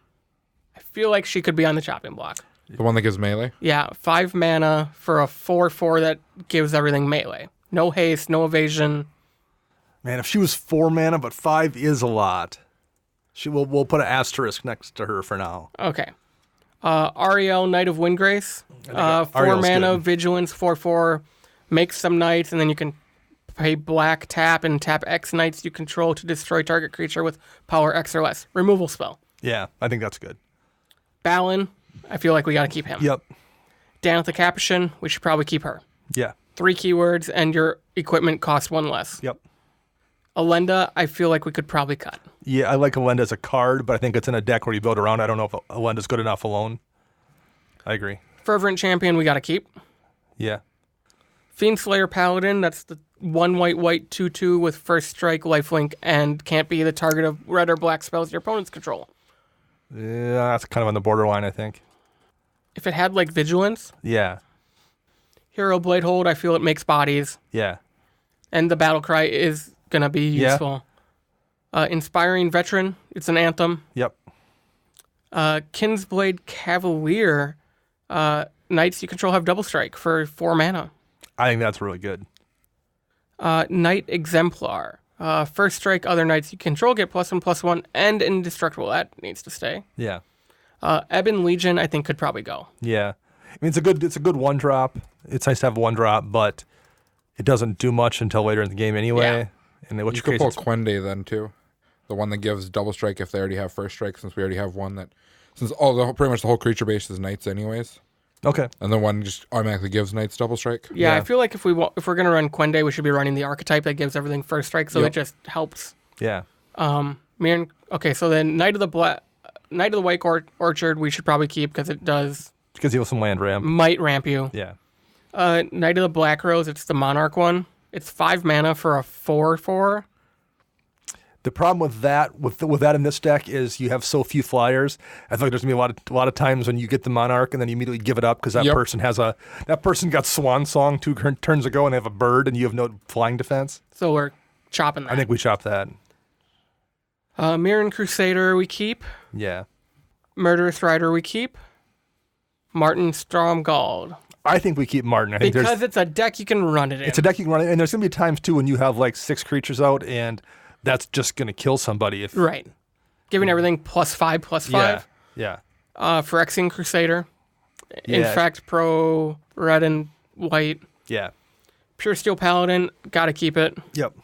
I feel like she could be on the chopping block. The one that gives melee? Yeah, 5 mana for a 4/4 that gives everything melee. No haste, no evasion. Man, if she was 4 mana, but 5 is a lot. We'll put an asterisk next to her for now. Okay. Ariel, Knight of Windgrace. 4 Ariel's mana, good. Vigilance, 4/4. make some knights, and then you can pay black tap and tap X knights you control to destroy target creature with power X or less. Removal spell. Yeah, I think that's good. Balin, I feel like we got to keep him. Yep. Danica the Capuchin, we should probably keep her. Yeah. 3 keywords, and your equipment costs 1 less. Yep. Alenda, I feel like we could probably cut. Yeah, I like Alenda as a card, but I think it's in a deck where you build around. I don't know if Alenda's good enough alone. I agree. Fervent Champion, we got to keep. Yeah. Fiendslayer Paladin, that's the 1 white 2/2 with first strike, lifelink, and can't be the target of red or black spells your opponents control. Yeah, that's kind of on the borderline, I think. If it had like Vigilance, Yeah. Hero Bladehold, I feel it makes bodies, Yeah. and the battle cry is gonna be Yeah. useful. Inspiring Veteran, it's an anthem. Yep. Kinsblade Cavalier, knights you control have double strike for 4 mana. I think that's really good. Knight Exemplar, first strike, other knights you control get +1/+1 and indestructible. That needs to stay. Yeah. Ebon Legion, I think, could probably go. Yeah. I mean, it's a good one drop. It's nice to have one drop, but it doesn't do much until later in the game anyway. And in which You could case, pull it's- Quende then too, the one that gives double strike if they already have first strike. Since we already have one that, pretty much the whole creature base is knights anyways, okay. and then one just automatically gives knights double strike. Yeah, Yeah. I feel like if we're gonna run Quende, we should be running the archetype that gives everything first strike, so Yep. it just helps. Yeah. Okay, so then Knight of the White Orchard, we should probably keep because it does Because you have some land ramp. might ramp you. Yeah. Knight of the Black Rose, it's the Monarch one. It's 5 mana for a 4/4. The problem with that in this deck is you have so few flyers. I feel like there's gonna be a lot of times when you get the Monarch and then you immediately give it up because that Yep. person got Swan Song 2 turns ago and they have a bird and you have no flying defense. So we're chopping that. I think we chop that. Mirren Crusader, we keep. Yeah. Murderous Rider, we keep. Martin Stromgald. I think we keep Martin. I think Because it's a deck you can run it in. it's a deck you can run, and there's gonna be times too when you have like 6 creatures out and that's just gonna kill somebody if Right. Giving everything +5/+5. Yeah. Phyrexian Crusader. Yeah. Infect Pro, red and white. Yeah. Pure Steel Paladin, gotta keep it. Yep.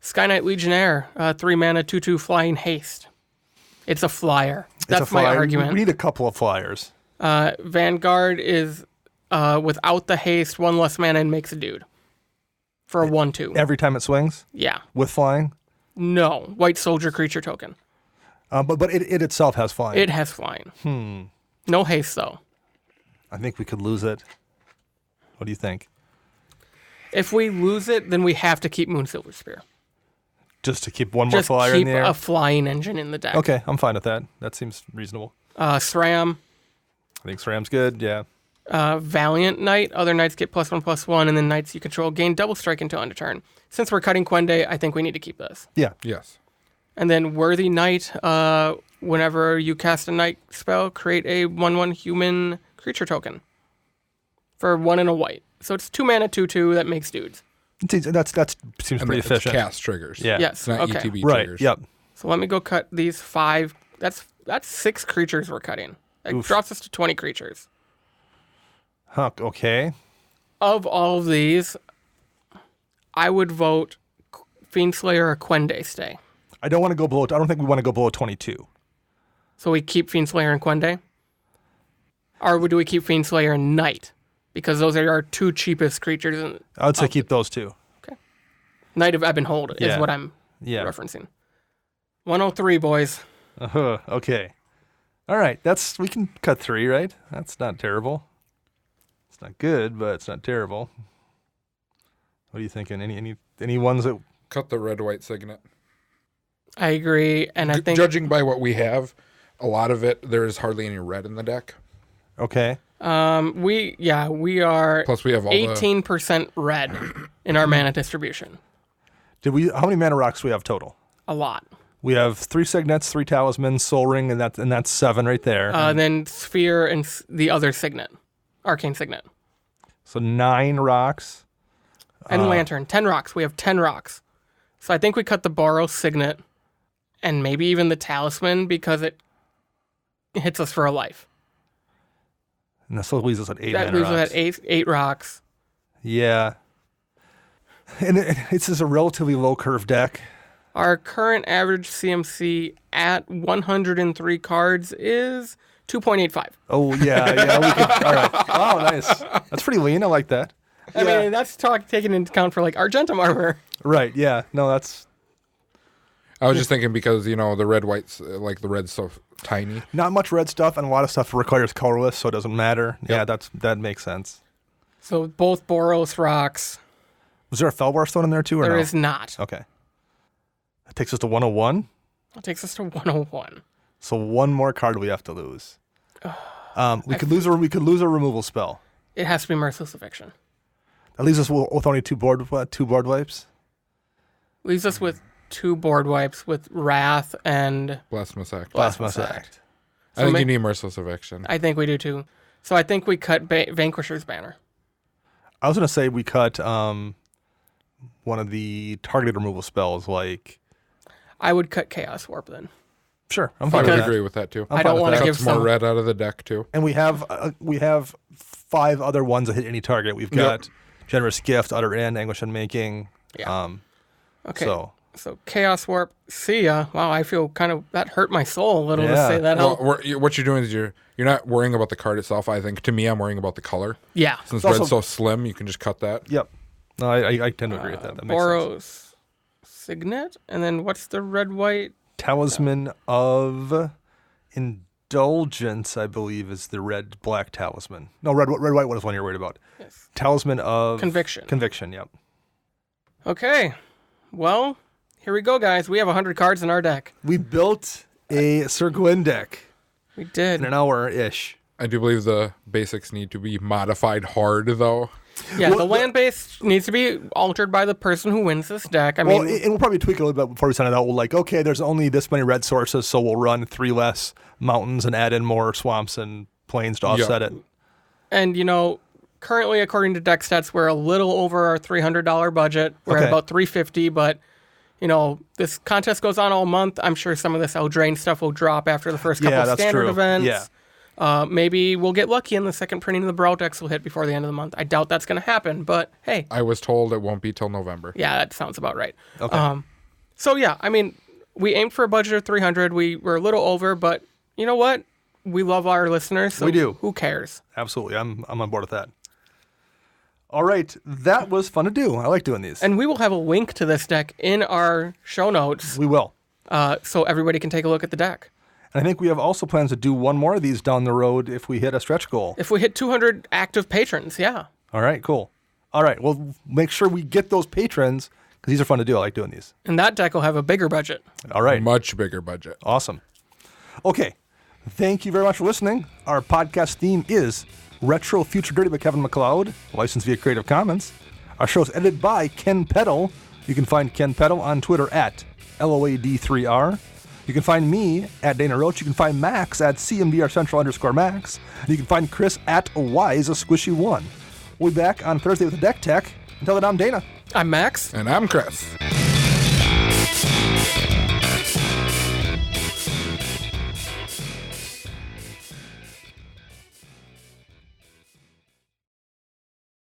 Sky Knight Legionnaire, 3 mana, 2/2 flying haste. It's a flyer. That's It's a my flyer. argument. We need a couple of flyers. Vanguard is without the haste, 1 less mana and makes a dude. For a 1/2. Every time it swings Yeah. with flying. No. White Soldier creature token. But it itself has flying. It has flying. No haste, though. I think we could lose it. What do you think? If we lose it, then we have to keep Moon Silver Spear. Just to keep one more Just flyer keep in the air? a flying engine in the deck. Okay, I'm fine with that. That seems reasonable. SRAM, I think SRAM's good, yeah. Valiant Knight. Other knights get +1/+1, and then knights you control gain double strike until end of turn. Since we're cutting Quende, I think we need to keep this. Yeah. Yes. And then Worthy Knight, whenever you cast a night spell, create a 1/1 human creature token for 1 and a white. So it's 2 mana, 2/2 that makes dudes. That seems And pretty it's efficient. cast triggers. Yeah. Yes. It's not Okay. ETB Right, triggers. yep. So let me go cut these 5. That's 6 creatures we're cutting. That Oof. drops us to 20 creatures. Huh, okay. Of all of these, I would vote Fiendslayer or Quende stay. I don't think we want to go below 22. So we keep Fiendslayer and Quende? Or do we keep Fiendslayer and Knight? Because those are our 2 cheapest creatures. I would say keep those two. Knight of Ebonhold is Yeah. what I'm Yeah. referencing. 103, boys. Okay. All right. We can cut 3, right? That's not terrible. It's not good, but it's not terrible. What are you thinking? Any ones that Cut the red-white signet. I agree, and I think Judging by what we have, a lot of it, there is hardly any red in the deck. okay? we are Plus, we have all 18% red in our mana distribution. How many mana rocks do we have total? A lot. We have 3 signets, 3 talismans, soul ring, and that's 7 right there. Then Sphere and the other signet, Arcane Signet. So 9 rocks. And Lantern, 10 rocks. We have 10 rocks. So I think we cut the Boros Signet and maybe even the Talisman because it hits us for a life. And that still leaves us at 8 That mana leaves us rocks. at 8 rocks. Yeah. And it's just a relatively low curve deck. Our current average CMC at 103 cards is 2.85. Oh, yeah. We could, all right. Wow, nice. That's pretty lean. I like that. I mean, that's taken into account for like Argentum armor. Right, yeah. No, that's... I was just thinking because, the red, white's, like the red's so tiny. Not much red stuff, and a lot of stuff requires colorless, so it doesn't matter. Yep. Yeah, that makes sense. So both Boros rocks. Was there a Felbar stone in there too, or There no? is not. Okay. That takes us to 101. That takes us to 101. So one more card we have to lose. We could lose a removal spell. It has to be Merciless Eviction. That leaves us with only two board wipes. Leaves us with 2 board wipes with Wrath and Blasphemous Act. Blasphemous Act. I think you need Merciless Eviction. I think we do too. So I think we cut Vanquisher's Banner. I was going to say we cut one of the targeted removal spells, like... I would cut Chaos Warp then. Sure, I'm I fine would with that. agree with that too. I don't want to Cuts give more some... red out of the deck too. And we have 5 other ones that hit any target. We've got Generous Gift, Utter End, Anguish Unmaking. Yeah. Okay. So Chaos Warp, see ya. Wow, I feel that hurt my soul a little to say that out. Well, what you're doing is you're not worrying about the card itself. I think to me, I'm worrying about the color. Yeah. Since It's red's so slim, you can just cut that. Yep. No, I tend to agree with that. That makes sense. Boros Signet, and then what's the red-white? Talisman of Indulgence, I believe, is the red-black talisman. No, red-white one is one you're worried about. Yes. Talisman of... Conviction. Conviction, yep. Okay. Well, here we go, guys. We have 100 cards in our deck. We built a Sir Gwyn deck We did. in an hour-ish. I do believe the basics need to be modified hard, though. Yeah, Well, the land base needs to be altered by the person who wins this deck. I Well, mean, and we'll probably tweak it a little bit before we send it out. We'll okay, there's only this many red sources, so we'll run 3 less mountains and add in more swamps and plains to offset it. and currently, according to deck stats, we're a little over our $300 budget. We're at Okay. about $350, but this contest goes on all month. I'm sure some of this Eldraine stuff will drop after the first couple Yeah, of that's standard true. events. Yeah. Maybe we'll get lucky and the second printing of the Brawl decks will hit before the end of the month. I doubt that's going to happen, but hey. I was told it won't be till November. Yeah, that sounds about right. Okay. So yeah, I mean, we aimed for a budget of 300. We were a little over, but you know what? We love our listeners. So We do. Who cares? Absolutely. I'm on board with that. All right. That was fun to do. I like doing these. And we will have a link to this deck in our show notes, We will. so everybody can take a look at the deck. And I think we have also plans to do one more of these down the road if we hit a stretch goal. If we hit 200 active patrons, yeah. All right, cool. All right, well, make sure we get those patrons because these are fun to do. I like doing these. And that deck will have a bigger budget. All right, Much bigger budget. awesome. Okay, thank you very much for listening. Our podcast theme is Retro Future Dirty by Kevin MacLeod, licensed via Creative Commons. Our show is edited by Ken Peddle. You can find Ken Peddle on Twitter at LOAD3R. You can find me at Dana Roach. You can find Max at CMDR_Max. And you can find Chris at WiseSquishy1. We'll be back on Thursday with the Deck Tech. Until then, I'm Dana. I'm Max. And I'm Chris.